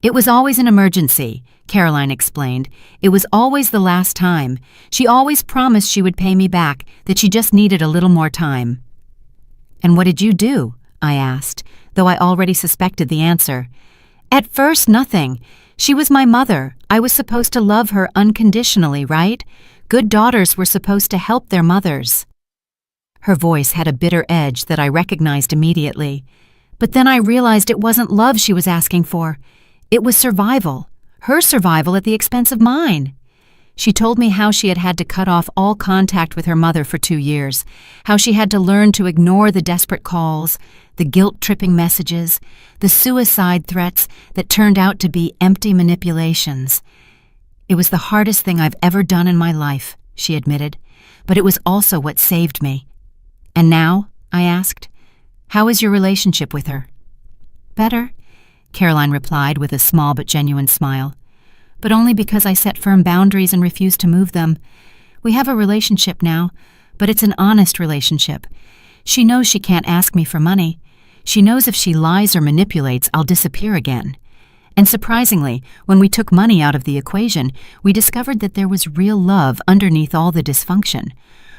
"It was always an emergency," Caroline explained. "It was always the last time. She always promised she would pay me back, that she just needed a little more time." "And what did you do?" I asked, though I already suspected the answer. "At first, nothing. She was my mother. I was supposed to love her unconditionally, right? Good daughters were supposed to help their mothers." Her voice had a bitter edge that I recognized immediately. But then I realized it wasn't love she was asking for. It was survival, her survival at the expense of mine. She told me how she had had to cut off all contact with her mother for 2 years, how she had to learn to ignore the desperate calls, the guilt-tripping messages, the suicide threats that turned out to be empty manipulations. "It was the hardest thing I've ever done in my life," she admitted, "but it was also what saved me." "And now?" I asked. "How is your relationship with her?" "Better," Caroline replied with a small but genuine smile. "But only because I set firm boundaries and refused to move them. We have a relationship now, but it's an honest relationship. She knows she can't ask me for money. She knows if she lies or manipulates, I'll disappear again. And surprisingly, when we took money out of the equation, we discovered that there was real love underneath all the dysfunction.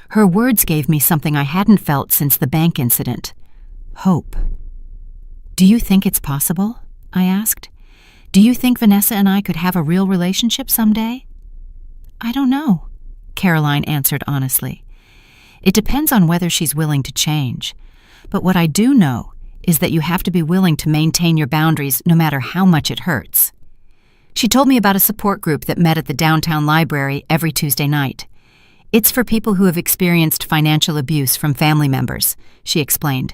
Her words gave me something I hadn't felt since the bank incident: hope." "Do you think it's possible?" I asked. "Do you think Vanessa and I could have a real relationship someday?" "I don't know," Caroline answered honestly. "It depends on whether she's willing to change. But what I do know is that you have to be willing to maintain your boundaries no matter how much it hurts." She told me about a support group that met at the downtown library every Tuesday night. "It's for people who have experienced financial abuse from family members," she explained.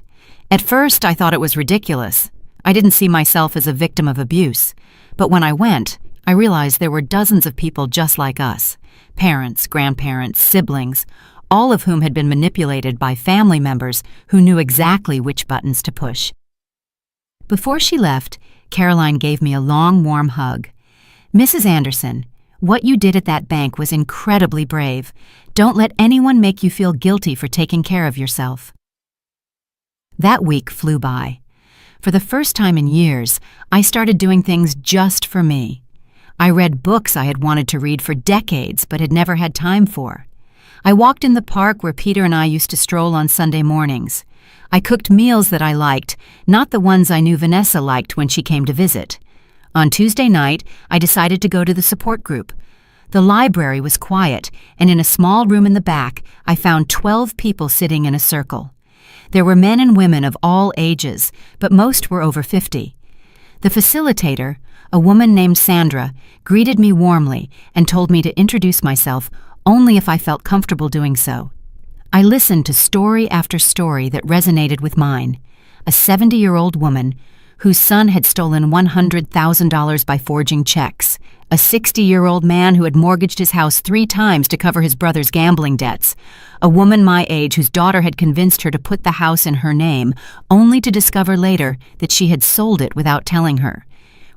"At first, I thought it was ridiculous. I didn't see myself as a victim of abuse. But when I went, I realized there were dozens of people just like us, parents, grandparents, siblings, all of whom had been manipulated by family members who knew exactly which buttons to push." Before she left, Caroline gave me a long, warm hug. "Mrs. Anderson, what you did at that bank was incredibly brave. Don't let anyone make you feel guilty for taking care of yourself." That week flew by. For the first time in years, I started doing things just for me. I read books I had wanted to read for decades but had never had time for. I walked in the park where Peter and I used to stroll on Sunday mornings. I cooked meals that I liked, not the ones I knew Vanessa liked when she came to visit. On Tuesday night, I decided to go to the support group. The library was quiet, and in a small room in the back, I found 12 people sitting in a circle. There were men and women of all ages, but most were over 50. The facilitator, a woman named Sandra, greeted me warmly and told me to introduce myself only if I felt comfortable doing so. I listened to story after story that resonated with mine. A 70-year-old woman whose son had stolen $100,000 by forging checks. A 60-year-old man who had mortgaged his house 3 times to cover his brother's gambling debts. A woman my age whose daughter had convinced her to put the house in her name, only to discover later that she had sold it without telling her.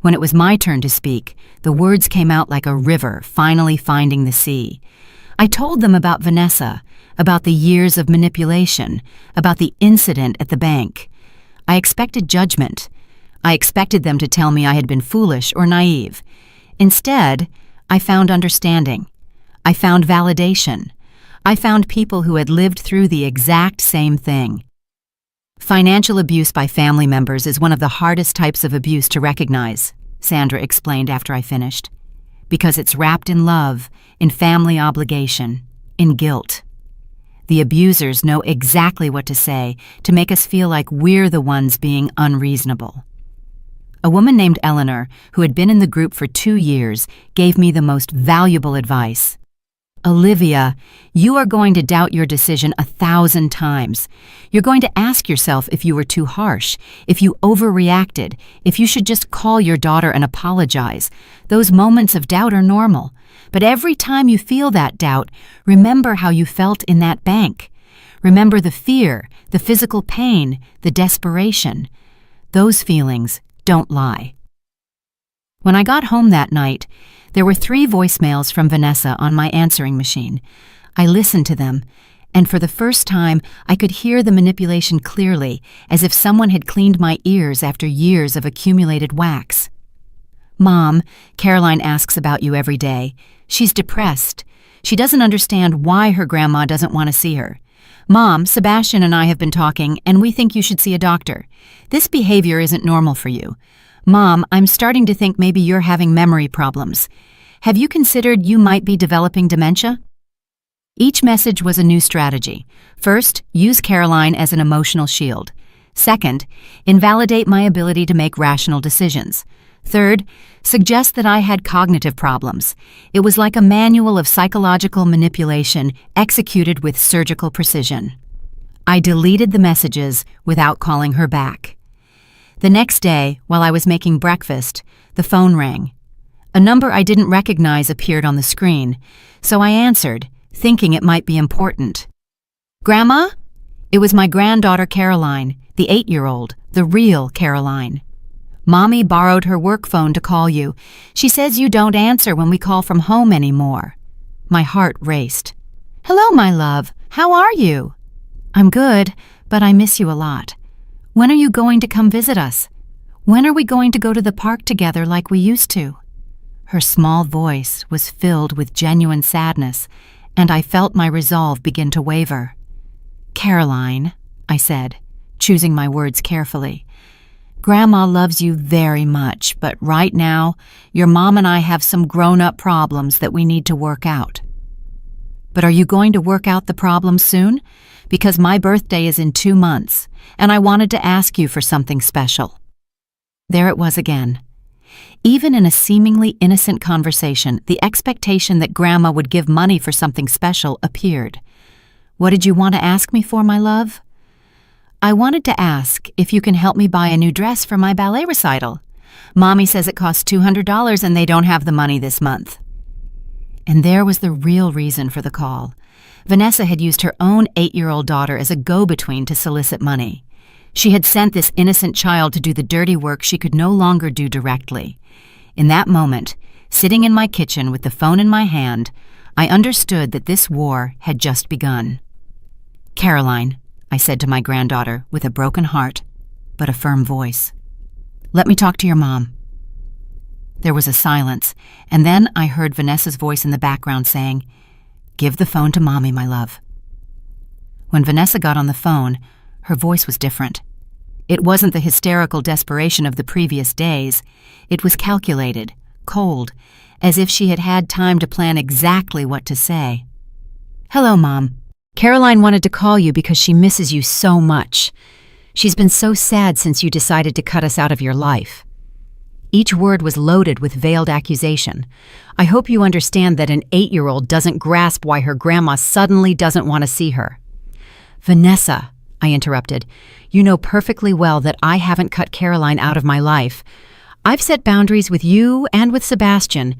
When it was my turn to speak, the words came out like a river finally finding the sea. I told them about Vanessa, about the years of manipulation, about the incident at the bank. I expected judgment. I expected them to tell me I had been foolish or naive. Instead, I found understanding. I found validation. I found people who had lived through the exact same thing. Financial abuse by family members is one of the hardest types of abuse to recognize, Sandra explained after I finished, because it's wrapped in love, in family obligation, in guilt. The abusers know exactly what to say to make us feel like we're the ones being unreasonable. A woman named Eleanor, who had been in the group for 2 years, gave me the most valuable advice. Olivia, you are going to doubt your decision 1,000 times. You're going to ask yourself if you were too harsh, if you overreacted, if you should just call your daughter and apologize. Those moments of doubt are normal. But every time you feel that doubt, remember how you felt in that bank. Remember the fear, the physical pain, the desperation. Those feelings don't lie. When I got home that night, there were 3 voicemails from Vanessa on my answering machine. I listened to them, and for the first time, I could hear the manipulation clearly, as if someone had cleaned my ears after years of accumulated wax. Mom, Caroline asks about you every day. She's depressed. She doesn't understand why her grandma doesn't want to see her. Mom, Sebastian and I have been talking, and we think you should see a doctor. This behavior isn't normal for you. Mom, I'm starting to think maybe you're having memory problems. Have you considered you might be developing dementia? Each message was a new strategy. First, use Caroline as an emotional shield. Second, invalidate my ability to make rational decisions. Third, suggest that I had cognitive problems. It was like a manual of psychological manipulation executed with surgical precision. I deleted the messages without calling her back. The next day, while I was making breakfast, the phone rang. A number I didn't recognize appeared on the screen, so I answered, thinking it might be important. Grandma? It was my granddaughter Caroline, the 8-year-old, the real Caroline. Mommy borrowed her work phone to call you. She says you don't answer when we call from home anymore. My heart raced. Hello, my love. How are you? I'm good, but I miss you a lot. When are you going to come visit us? When are we going to go to the park together like we used to? Her small voice was filled with genuine sadness, and I felt my resolve begin to waver. Caroline, I said, choosing my words carefully. Grandma loves you very much, but right now, your mom and I have some grown-up problems that we need to work out. But are you going to work out the problems soon? Because my birthday is in 2 months, and I wanted to ask you for something special. There it was again. Even in a seemingly innocent conversation, the expectation that Grandma would give money for something special appeared. What did you want to ask me for, my love? I wanted to ask if you can help me buy a new dress for my ballet recital. Mommy says it costs $200 and they don't have the money this month. And there was the real reason for the call. Vanessa had used her own 8-year-old daughter as a go-between to solicit money. She had sent this innocent child to do the dirty work she could no longer do directly. In that moment, sitting in my kitchen with the phone in my hand, I understood that this war had just begun. Caroline, I said to my granddaughter with a broken heart, but a firm voice. Let me talk to your mom. There was a silence, and then I heard Vanessa's voice in the background saying, "Give the phone to Mommy, my love." When Vanessa got on the phone, her voice was different. It wasn't the hysterical desperation of the previous days. It was calculated, cold, as if she had had time to plan exactly what to say. "Hello, Mom. Caroline wanted to call you because she misses you so much. She's been so sad since you decided to cut us out of your life." Each word was loaded with veiled accusation. I hope you understand that an 8-year-old doesn't grasp why her grandma suddenly doesn't want to see her. "Vanessa," I interrupted, "you know perfectly well that I haven't cut Caroline out of my life. I've set boundaries with you and with Sebastian.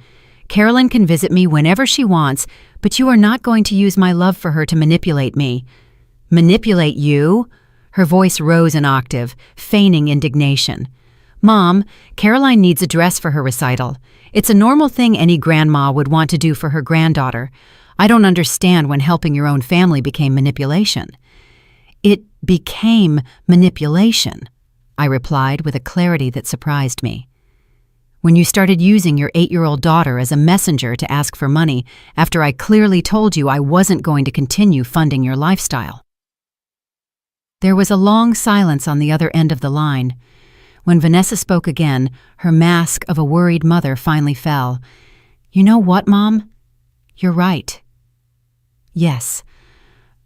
Caroline can visit me whenever she wants, but you are not going to use my love for her to manipulate me." "Manipulate you?" Her voice rose an octave, feigning indignation. "Mom, Caroline needs a dress for her recital. It's a normal thing any grandma would want to do for her granddaughter. I don't understand when helping your own family became manipulation." "It became manipulation," I replied with a clarity that surprised me. "When you started using your 8-year-old daughter as a messenger to ask for money after I clearly told you I wasn't going to continue funding your lifestyle." There was a long silence on the other end of the line. When Vanessa spoke again, her mask of a worried mother finally fell. "You know what, Mom? You're right. Yes.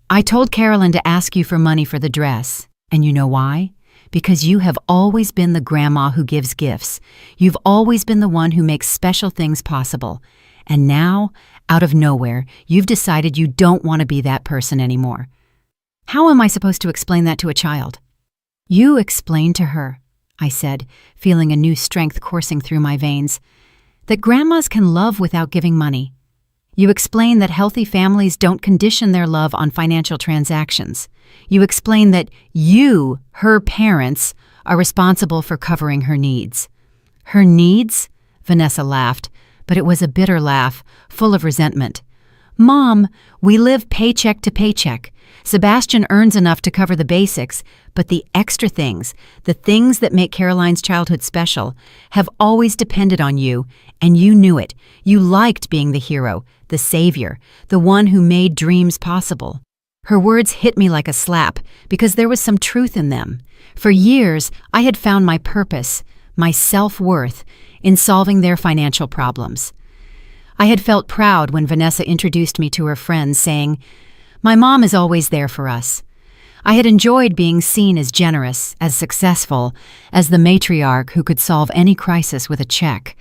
I told Caroline to ask you for money for the dress, and you know why? Because you have always been the grandma who gives gifts. You've always been the one who makes special things possible. And now, out of nowhere, you've decided you don't want to be that person anymore. How am I supposed to explain that to a child?" "You explain to her," I said, feeling a new strength coursing through my veins, "that grandmas can love without giving money. You explain that healthy families don't condition their love on financial transactions. You explain that you, her parents, are responsible for covering her needs." "Her needs?" Vanessa laughed, but it was a bitter laugh, full of resentment. "Mom, we live paycheck to paycheck. Sebastian earns enough to cover the basics, but the extra things, the things that make Caroline's childhood special, have always depended on you, and you knew it. You liked being the hero, the savior, the one who made dreams possible." Her words hit me like a slap because there was some truth in them. For years, I had found my purpose, my self-worth, in solving their financial problems. I had felt proud when Vanessa introduced me to her friends, saying, "My mom is always there for us." I had enjoyed being seen as generous, as successful, as the matriarch who could solve any crisis with a check.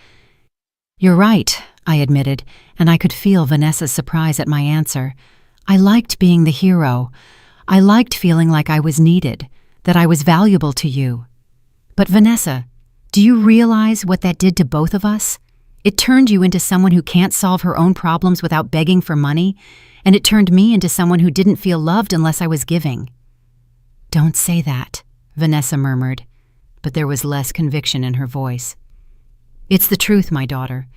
"You're right," I admitted, and I could feel Vanessa's surprise at my answer. "I liked being the hero. I liked feeling like I was needed, that I was valuable to you." "But Vanessa, do you realize what that did to both of us? It turned you into someone who can't solve her own problems without begging for money, and it turned me into someone who didn't feel loved unless I was giving." "Don't say that," Vanessa murmured, but there was less conviction in her voice. "It's the truth, my daughter,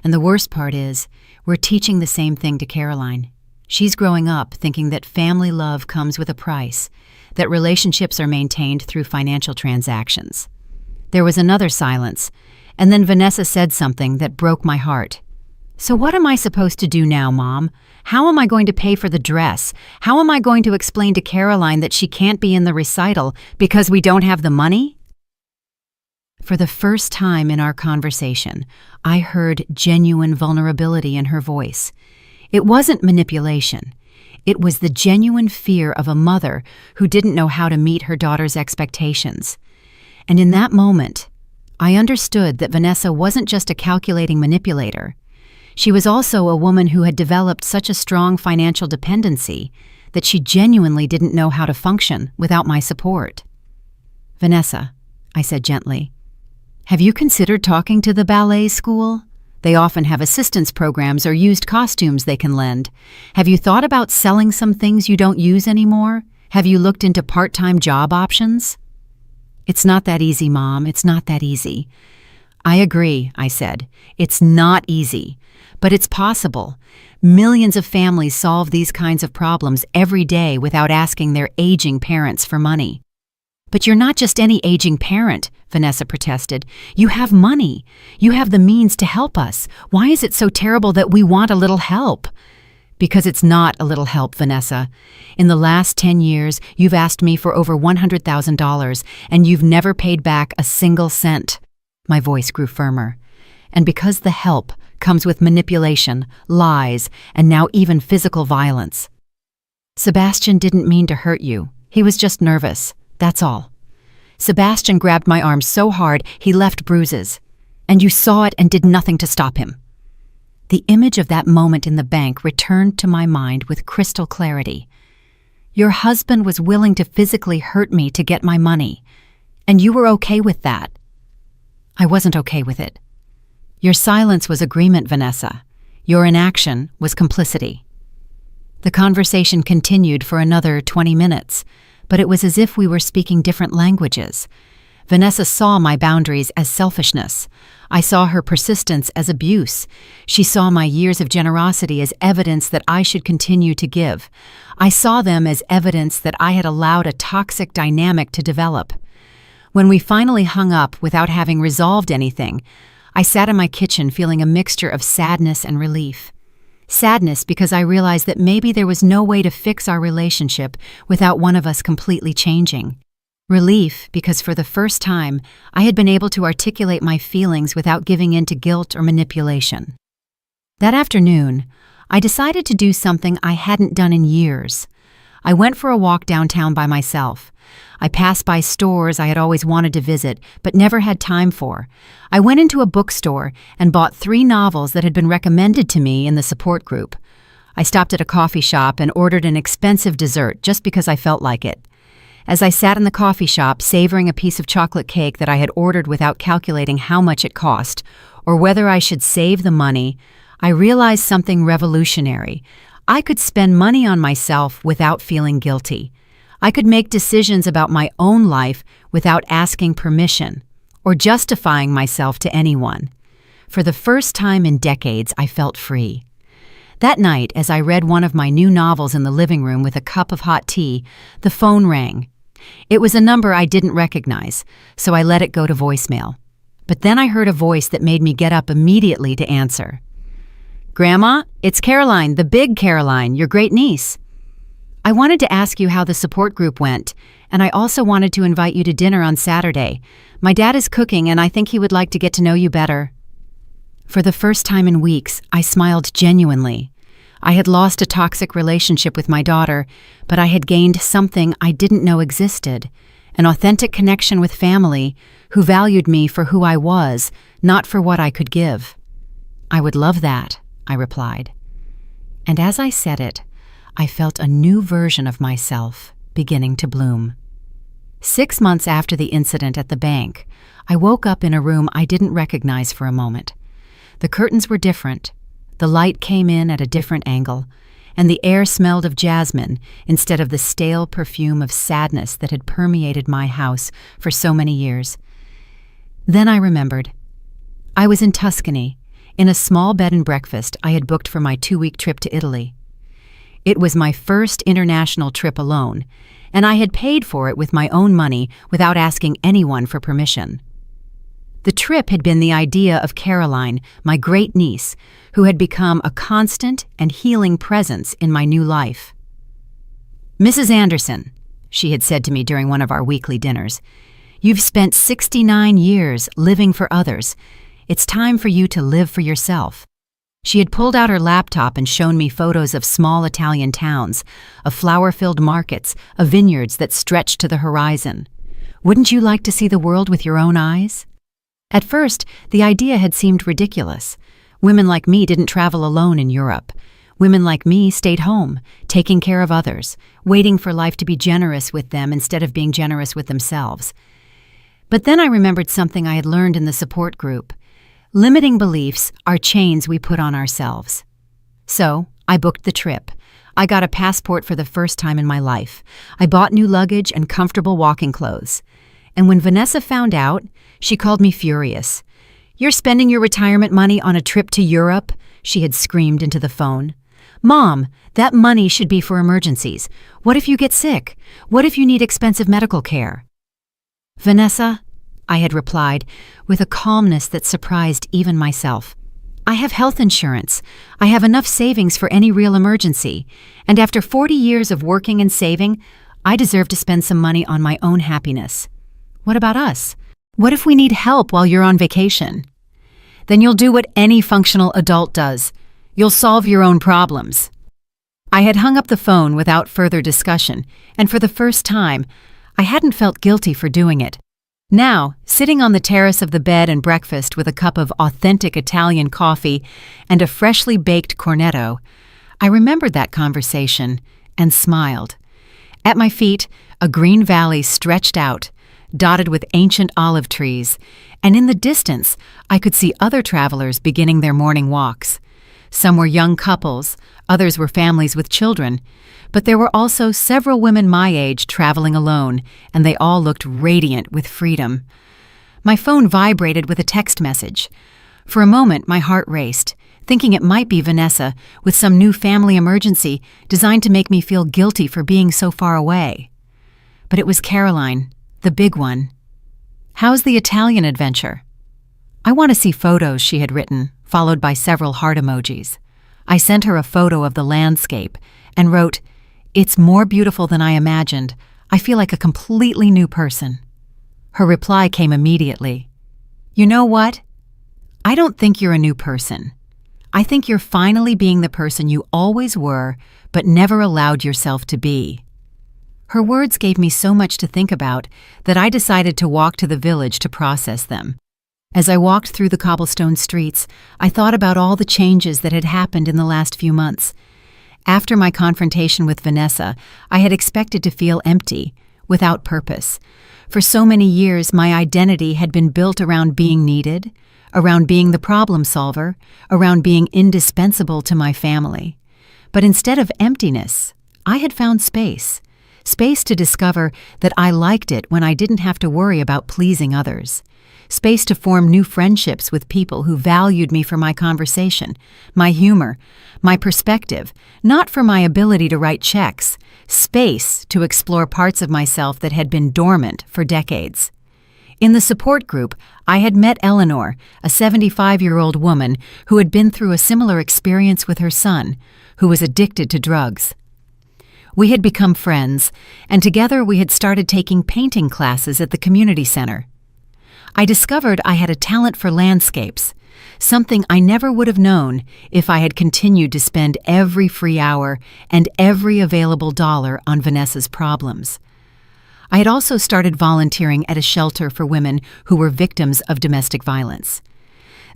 and the worst part is, we're teaching the same thing to Caroline. She's growing up thinking that family love comes with a price, that relationships are maintained through financial transactions." There was another silence, and then Vanessa said something that broke my heart. "So what am I supposed to do now, Mom? How am I going to pay for the dress? How am I going to explain to Caroline that she can't be in the recital because we don't have the money?" For the first time in our conversation, I heard genuine vulnerability in her voice. It wasn't manipulation. It was the genuine fear of a mother who didn't know how to meet her daughter's expectations. And in that moment, I understood that Vanessa wasn't just a calculating manipulator. She was also a woman who had developed such a strong financial dependency that she genuinely didn't know how to function without my support. "Vanessa," I said gently, "have you considered talking to the ballet school? They often have assistance programs or used costumes they can lend. Have you thought about selling some things you don't use anymore? Have you looked into part-time job options?" "It's not that easy, Mom. It's not that easy." "I agree," I said. "It's not easy, but it's possible. Millions of families solve these kinds of problems every day without asking their aging parents for money." But you're not just any aging parent, Vanessa protested. You have money. You have the means to help us. Why is it so terrible that we want a little help? Because it's not a little help, Vanessa. In the last 10 years, you've asked me for over $100,000, and you've never paid back a single cent. My voice grew firmer. And because the help comes with manipulation, lies, and now even physical violence. Sebastian didn't mean to hurt you. He was just nervous. That's all. Sebastian grabbed my arm so hard he left bruises. And you saw it and did nothing to stop him. The image of that moment in the bank returned to my mind with crystal clarity. Your husband was willing to physically hurt me to get my money. And you were okay with that. I wasn't okay with it. Your silence was agreement, Vanessa. Your inaction was complicity. The conversation continued for another 20 minutes. But it was as if we were speaking different languages. Vanessa saw my boundaries as selfishness. I saw her persistence as abuse. She saw my years of generosity as evidence that I should continue to give. I saw them as evidence that I had allowed a toxic dynamic to develop. When we finally hung up without having resolved anything, I sat in my kitchen feeling a mixture of sadness and relief. Sadness because I realized that maybe there was no way to fix our relationship without one of us completely changing. Relief because for the first time, I had been able to articulate my feelings without giving in to guilt or manipulation. That afternoon, I decided to do something I hadn't done in years. I went for a walk downtown by myself. I passed by stores I had always wanted to visit, but never had time for. I went into a bookstore and bought 3 novels that had been recommended to me in the support group. I stopped at a coffee shop and ordered an expensive dessert just because I felt like it. As I sat in the coffee shop, savoring a piece of chocolate cake that I had ordered without calculating how much it cost, or whether I should save the money, I realized something revolutionary. I could spend money on myself without feeling guilty. I could make decisions about my own life without asking permission or justifying myself to anyone. For the first time in decades, I felt free. That night, as I read one of my new novels in the living room with a cup of hot tea, the phone rang. It was a number I didn't recognize, so I let it go to voicemail. But then I heard a voice that made me get up immediately to answer. "Grandma, it's Caroline, the big Caroline, your great niece. I wanted to ask you how the support group went, and I also wanted to invite you to dinner on Saturday. My dad is cooking, and I think he would like to get to know you better." For the first time in weeks, I smiled genuinely. I had lost a toxic relationship with my daughter, but I had gained something I didn't know existed, an authentic connection with family who valued me for who I was, not for what I could give. "I would love that," I replied. And as I said it, I felt a new version of myself beginning to bloom. 6 months after the incident at the bank, I woke up in a room I didn't recognize for a moment. The curtains were different, the light came in at a different angle, and the air smelled of jasmine instead of the stale perfume of sadness that had permeated my house for so many years. Then I remembered. I was in Tuscany, in a small bed and breakfast I had booked for my 2-week trip to Italy. It was my first international trip alone, and I had paid for it with my own money without asking anyone for permission. The trip had been the idea of Caroline, my great niece, who had become a constant and healing presence in my new life. "Mrs. Anderson," she had said to me during one of our weekly dinners, "you've spent 69 years living for others. It's time for you to live for yourself." She had pulled out her laptop and shown me photos of small Italian towns, of flower-filled markets, of vineyards that stretched to the horizon. "Wouldn't you like to see the world with your own eyes?" At first, the idea had seemed ridiculous. Women like me didn't travel alone in Europe. Women like me stayed home, taking care of others, waiting for life to be generous with them instead of being generous with themselves. But then I remembered something I had learned in the support group. Limiting beliefs are chains we put on ourselves. So, I booked the trip. I got a passport for the first time in my life. I bought new luggage and comfortable walking clothes. And when Vanessa found out, she called me furious. "You're spending your retirement money on a trip to Europe?" she had screamed into the phone. "Mom, that money should be for emergencies. What if you get sick? What if you need expensive medical care?" "Vanessa," I had replied, with a calmness that surprised even myself. "I have health insurance. I have enough savings for any real emergency. And after 40 years of working and saving, I deserve to spend some money on my own happiness. What about us? What if we need help while you're on vacation?" "Then you'll do what any functional adult does. You'll solve your own problems." I had hung up the phone without further discussion, and for the first time, I hadn't felt guilty for doing it. Now, sitting on the terrace of the bed and breakfast with a cup of authentic Italian coffee and a freshly baked cornetto, I remembered that conversation and smiled. At my feet, a green valley stretched out, dotted with ancient olive trees, and in the distance, I could see other travelers beginning their morning walks. Some were young couples, others were families with children, but there were also several women my age traveling alone, and they all looked radiant with freedom. My phone vibrated with a text message. For a moment, my heart raced, thinking it might be Vanessa with some new family emergency designed to make me feel guilty for being so far away. But it was Caroline, the big one. "How's the Italian adventure?" "I want to see photos," she had written, followed by several heart emojis. I sent her a photo of the landscape and wrote, "It's more beautiful than I imagined. I feel like a completely new person." Her reply came immediately. "You know what? I don't think you're a new person. I think you're finally being the person you always were, but never allowed yourself to be." Her words gave me so much to think about that I decided to walk to the village to process them. As I walked through the cobblestone streets, I thought about all the changes that had happened in the last few months. After my confrontation with Vanessa, I had expected to feel empty, without purpose. For so many years, my identity had been built around being needed, around being the problem solver, around being indispensable to my family. But instead of emptiness, I had found space. Space to discover that I liked it when I didn't have to worry about pleasing others. Space to form new friendships with people who valued me for my conversation, my humor, my perspective, not for my ability to write checks. Space to explore parts of myself that had been dormant for decades. In the support group, I had met Eleanor, a 75-year-old woman who had been through a similar experience with her son, who was addicted to drugs. We had become friends, and together we had started taking painting classes at the community center. I discovered I had a talent for landscapes, something I never would have known if I had continued to spend every free hour and every available dollar on Vanessa's problems. I had also started volunteering at a shelter for women who were victims of domestic violence.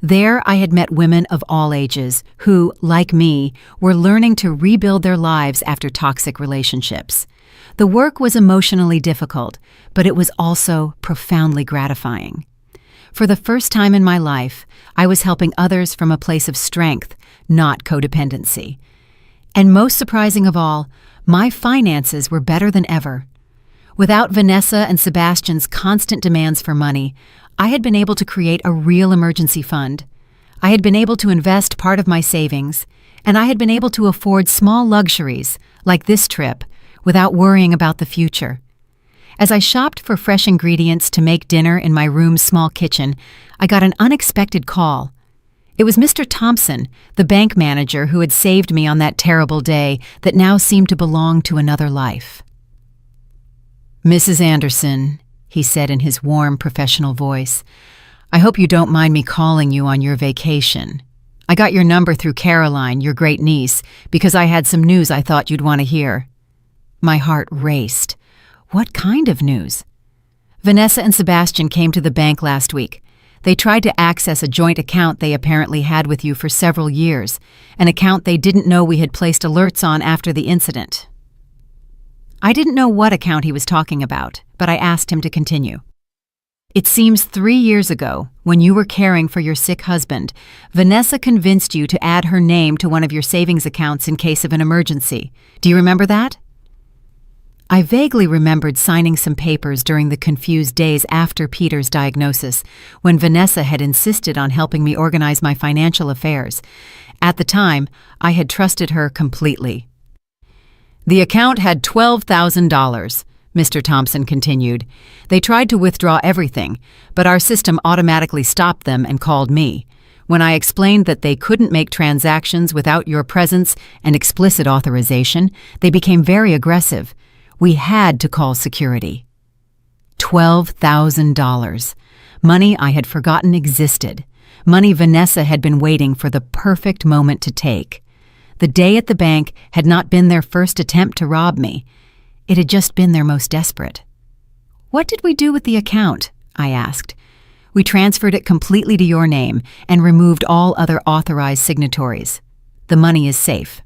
There I had met women of all ages who, like me, were learning to rebuild their lives after toxic relationships. The work was emotionally difficult, but it was also profoundly gratifying. For the first time in my life, I was helping others from a place of strength, not codependency. And most surprising of all, my finances were better than ever. Without Vanessa and Sebastian's constant demands for money, I had been able to create a real emergency fund. I had been able to invest part of my savings, and I had been able to afford small luxuries, like this trip, without worrying about the future. As I shopped for fresh ingredients to make dinner in my room's small kitchen, I got an unexpected call. It was Mr. Thompson, the bank manager who had saved me on that terrible day that now seemed to belong to another life. "Mrs. Anderson," he said in his warm, professional voice, "I hope you don't mind me calling you on your vacation. I got your number through Caroline, your great niece, because I had some news I thought you'd want to hear." My heart raced. What kind of news? "Vanessa and Sebastian came to the bank last week. They tried to access a joint account they apparently had with you for several years, an account they didn't know we had placed alerts on after the incident." I didn't know what account he was talking about, but I asked him to continue. "It seems 3 years ago, when you were caring for your sick husband, Vanessa convinced you to add her name to one of your savings accounts in case of an emergency. Do you remember that?" I vaguely remembered signing some papers during the confused days after Peter's diagnosis, when Vanessa had insisted on helping me organize my financial affairs. At the time, I had trusted her completely. "The account had $12,000. Mr. Thompson continued. They tried to withdraw everything, but our system automatically stopped them and called me. When I explained that they couldn't make transactions without your presence and explicit authorization, they became very aggressive. We had to call security. $12,000. Money I had forgotten existed. Money Vanessa had been waiting for the perfect moment to take. The day at the bank had not been their first attempt to rob me. It had just been their most desperate. "What did we do with the account?" I asked. "We transferred it completely to your name and removed all other authorized signatories. The money is safe."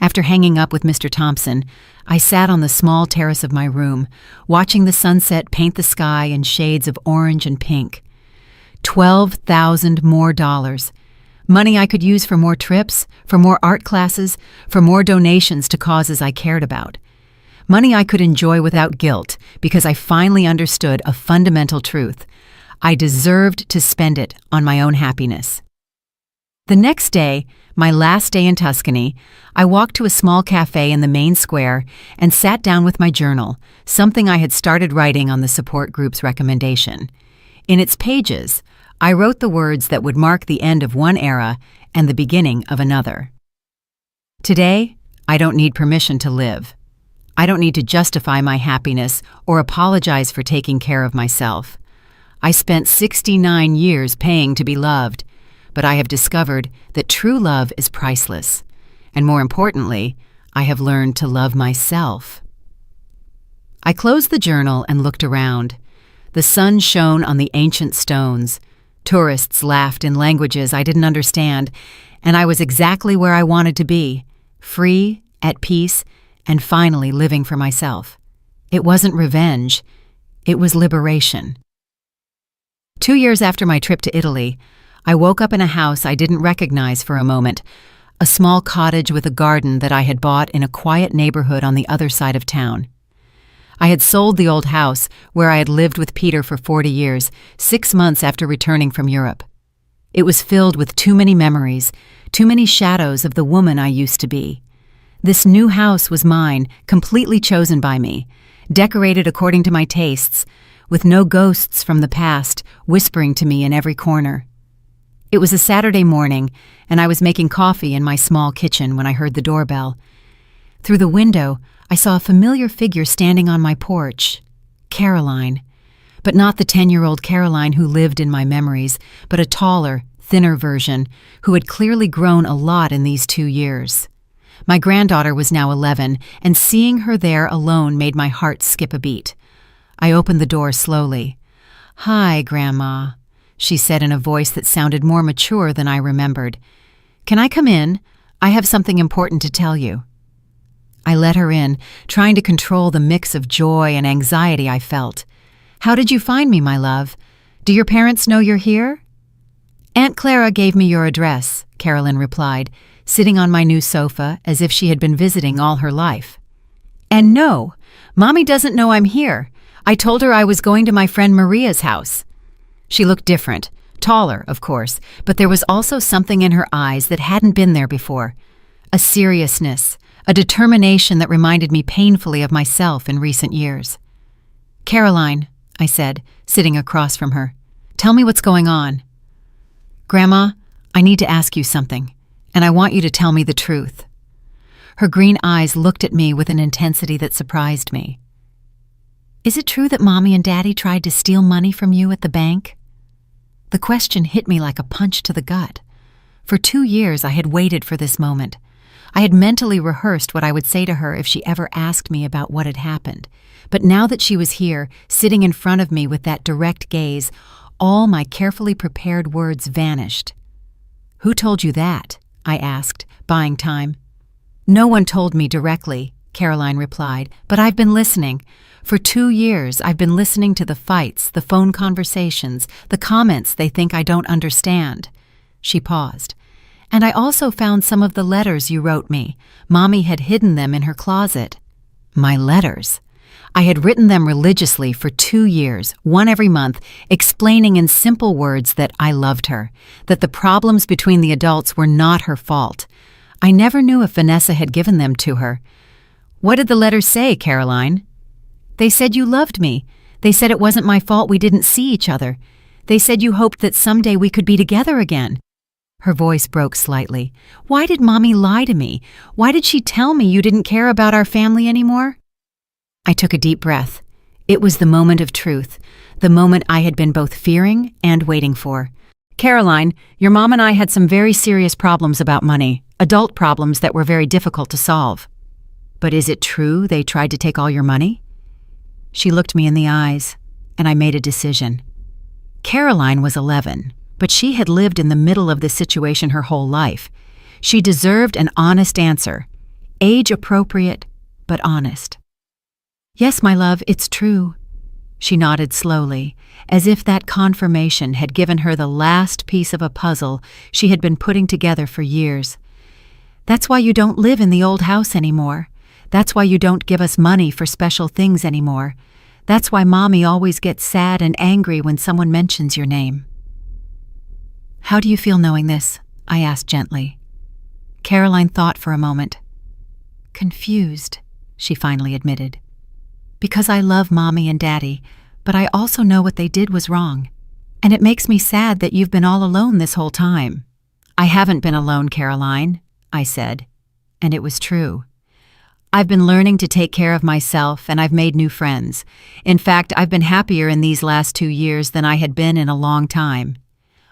After hanging up with Mr. Thompson, I sat on the small terrace of my room, watching the sunset paint the sky in shades of orange and pink. 12,000 more dollars. Money I could use for more trips, for more art classes, for more donations to causes I cared about. Money I could enjoy without guilt because I finally understood a fundamental truth. I deserved to spend it on my own happiness. The next day, my last day in Tuscany, I walked to a small cafe in the main square and sat down with my journal, something I had started writing on the support group's recommendation. In its pages, I wrote the words that would mark the end of one era and the beginning of another. Today, I don't need permission to live. I don't need to justify my happiness or apologize for taking care of myself. I spent 69 years paying to be loved, but I have discovered that true love is priceless. And more importantly, I have learned to love myself. I closed the journal and looked around. The sun shone on the ancient stones. Tourists laughed in languages I didn't understand, and I was exactly where I wanted to be, free, at peace, and finally living for myself. It wasn't revenge. It was liberation. 2 years after my trip to Italy, I woke up in a house I didn't recognize for a moment, a small cottage with a garden that I had bought in a quiet neighborhood on the other side of town. I had sold the old house where I had lived with Peter for 40 years, 6 months after returning from Europe. It was filled with too many memories, too many shadows of the woman I used to be. This new house was mine, completely chosen by me, decorated according to my tastes, with no ghosts from the past whispering to me in every corner. It was a Saturday morning, and I was making coffee in my small kitchen when I heard the doorbell. Through the window, I saw a familiar figure standing on my porch. Caroline. But not the 10-year-old Caroline who lived in my memories, but a taller, thinner version who had clearly grown a lot in these 2 years. My granddaughter was now 11, and seeing her there alone made my heart skip a beat. I opened the door slowly. "Hi, Grandma," she said in a voice that sounded more mature than I remembered. "Can I come in? I have something important to tell you." I let her in, trying to control the mix of joy and anxiety I felt. "How did you find me, my love? Do your parents know you're here?" "Aunt Clara gave me your address," Carolyn replied, sitting on my new sofa as if she had been visiting all her life. "And no, Mommy doesn't know I'm here. I told her I was going to my friend Maria's house." She looked different, taller, of course, but there was also something in her eyes that hadn't been there before. A seriousness, a determination that reminded me painfully of myself in recent years. "Caroline," I said, sitting across from her, "tell me what's going on." "Grandma, I need to ask you something, and I want you to tell me the truth." Her green eyes looked at me with an intensity that surprised me. "Is it true that Mommy and Daddy tried to steal money from you at the bank?" The question hit me like a punch to the gut. For 2 years I had waited for this moment. I had mentally rehearsed what I would say to her if she ever asked me about what had happened. But now that she was here, sitting in front of me with that direct gaze, all my carefully prepared words vanished. "Who told you that?" I asked, buying time. "No one told me directly," Caroline replied, "but I've been listening. For 2 years, I've been listening to the fights, the phone conversations, the comments they think I don't understand." She paused. "And I also found some of the letters you wrote me. Mommy had hidden them in her closet." My letters. I had written them religiously for 2 years, one every month, explaining in simple words that I loved her, that the problems between the adults were not her fault. I never knew if Vanessa had given them to her. "What did the letters say, Caroline?" They said you loved me. They said it wasn't my fault we didn't see each other. They said you hoped that someday we could be together again." Her voice broke slightly. "Why did Mommy lie to me? Why did she tell me you didn't care about our family anymore?" I took a deep breath. It was the moment of truth, the moment I had been both fearing and waiting for. "Caroline, your mom and I had some very serious problems about money, adult problems that were very difficult to solve." "But is it true they tried to take all your money?" She looked me in the eyes, and I made a decision. Caroline was 11, but she had lived in the middle of this situation her whole life. She deserved an honest answer, age-appropriate, but honest. "Yes, my love, it's true." She nodded slowly, as if that confirmation had given her the last piece of a puzzle she had been putting together for years. "That's why you don't live in the old house anymore. That's why you don't give us money for special things anymore. That's why Mommy always gets sad and angry when someone mentions your name." "How do you feel knowing this?" I asked gently. Caroline thought for a moment. "Confused," she finally admitted. "Because I love Mommy and Daddy, but I also know what they did was wrong. And it makes me sad that you've been all alone this whole time." "I haven't been alone, Caroline," I said, and it was true. I've been learning to take care of myself, and I've made new friends. In fact, I've been happier in these last 2 years than I had been in a long time.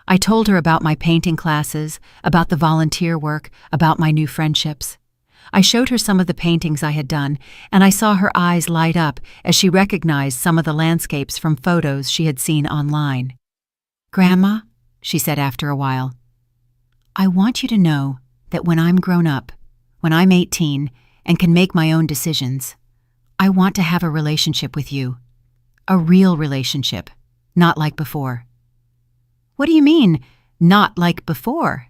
I told her about my painting classes, about the volunteer work, about my new friendships. I showed her some of the paintings I had done, and I saw her eyes light up as she recognized some of the landscapes from photos she had seen online. "Grandma," she said after a while, "I want you to know that when I'm grown up, when I'm 18 and can make my own decisions, I want to have a relationship with you. A real relationship, not like before." "What do you mean, not like before?"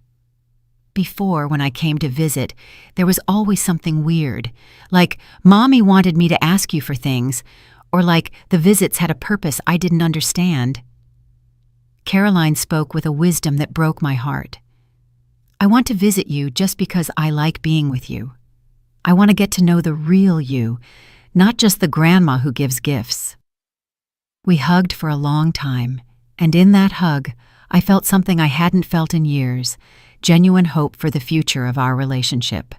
"Before, when I came to visit, there was always something weird, like Mommy wanted me to ask you for things, or like the visits had a purpose I didn't understand." Caroline spoke with a wisdom that broke my heart. "I want to visit you just because I like being with you. I want to get to know the real you, not just the grandma who gives gifts." We hugged for a long time, and in that hug, I felt something I hadn't felt in years, genuine hope for the future of our relationship.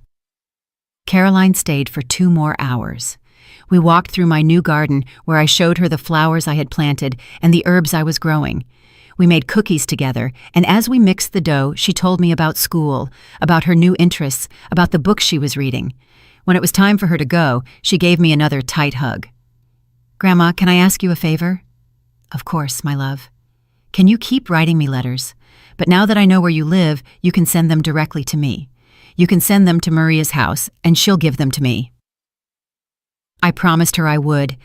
Caroline stayed for 2 more hours. We walked through my new garden where I showed her the flowers I had planted and the herbs I was growing. We made cookies together, and as we mixed the dough, she told me about school, about her new interests, about the books she was reading. When it was time for her to go, she gave me another tight hug. "Grandma, can I ask you a favor?" "Of course, my love." "Can you keep writing me letters? But now that I know where you live, you can send them directly to me. You can send them to Maria's house, and she'll give them to me." I promised her I would,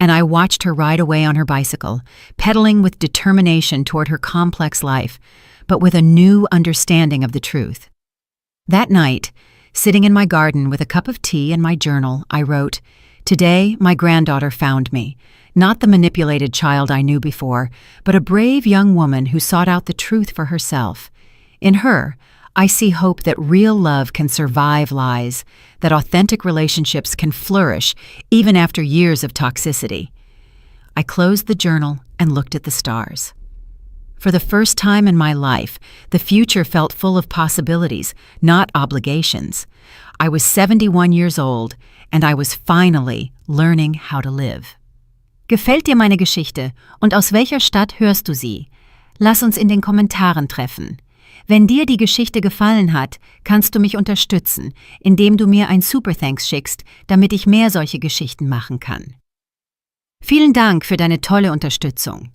and I watched her ride away on her bicycle, pedaling with determination toward her complex life, but with a new understanding of the truth. That night, sitting in my garden with a cup of tea and my journal, I wrote, "Today, my granddaughter found me. Not the manipulated child I knew before, but a brave young woman who sought out the truth for herself. In her, I see hope that real love can survive lies, that authentic relationships can flourish even after years of toxicity." I closed the journal and looked at the stars. For the first time in my life, the future felt full of possibilities, not obligations. I was 71 years old, and I was finally learning how to live. Gefällt dir meine Geschichte und aus welcher Stadt hörst du sie? Lass uns in den Kommentaren treffen. Wenn dir die Geschichte gefallen hat, kannst du mich unterstützen, indem du mir ein Super-Thanks schickst, damit ich mehr solche Geschichten machen kann. Vielen Dank für deine tolle Unterstützung.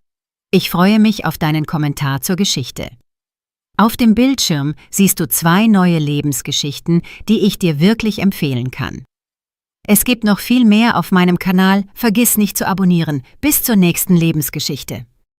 Ich freue mich auf deinen Kommentar zur Geschichte. Auf dem Bildschirm siehst du 2 neue Lebensgeschichten, die ich dir wirklich empfehlen kann. Es gibt noch viel mehr auf meinem Kanal, vergiss nicht zu abonnieren. Bis zur nächsten Lebensgeschichte.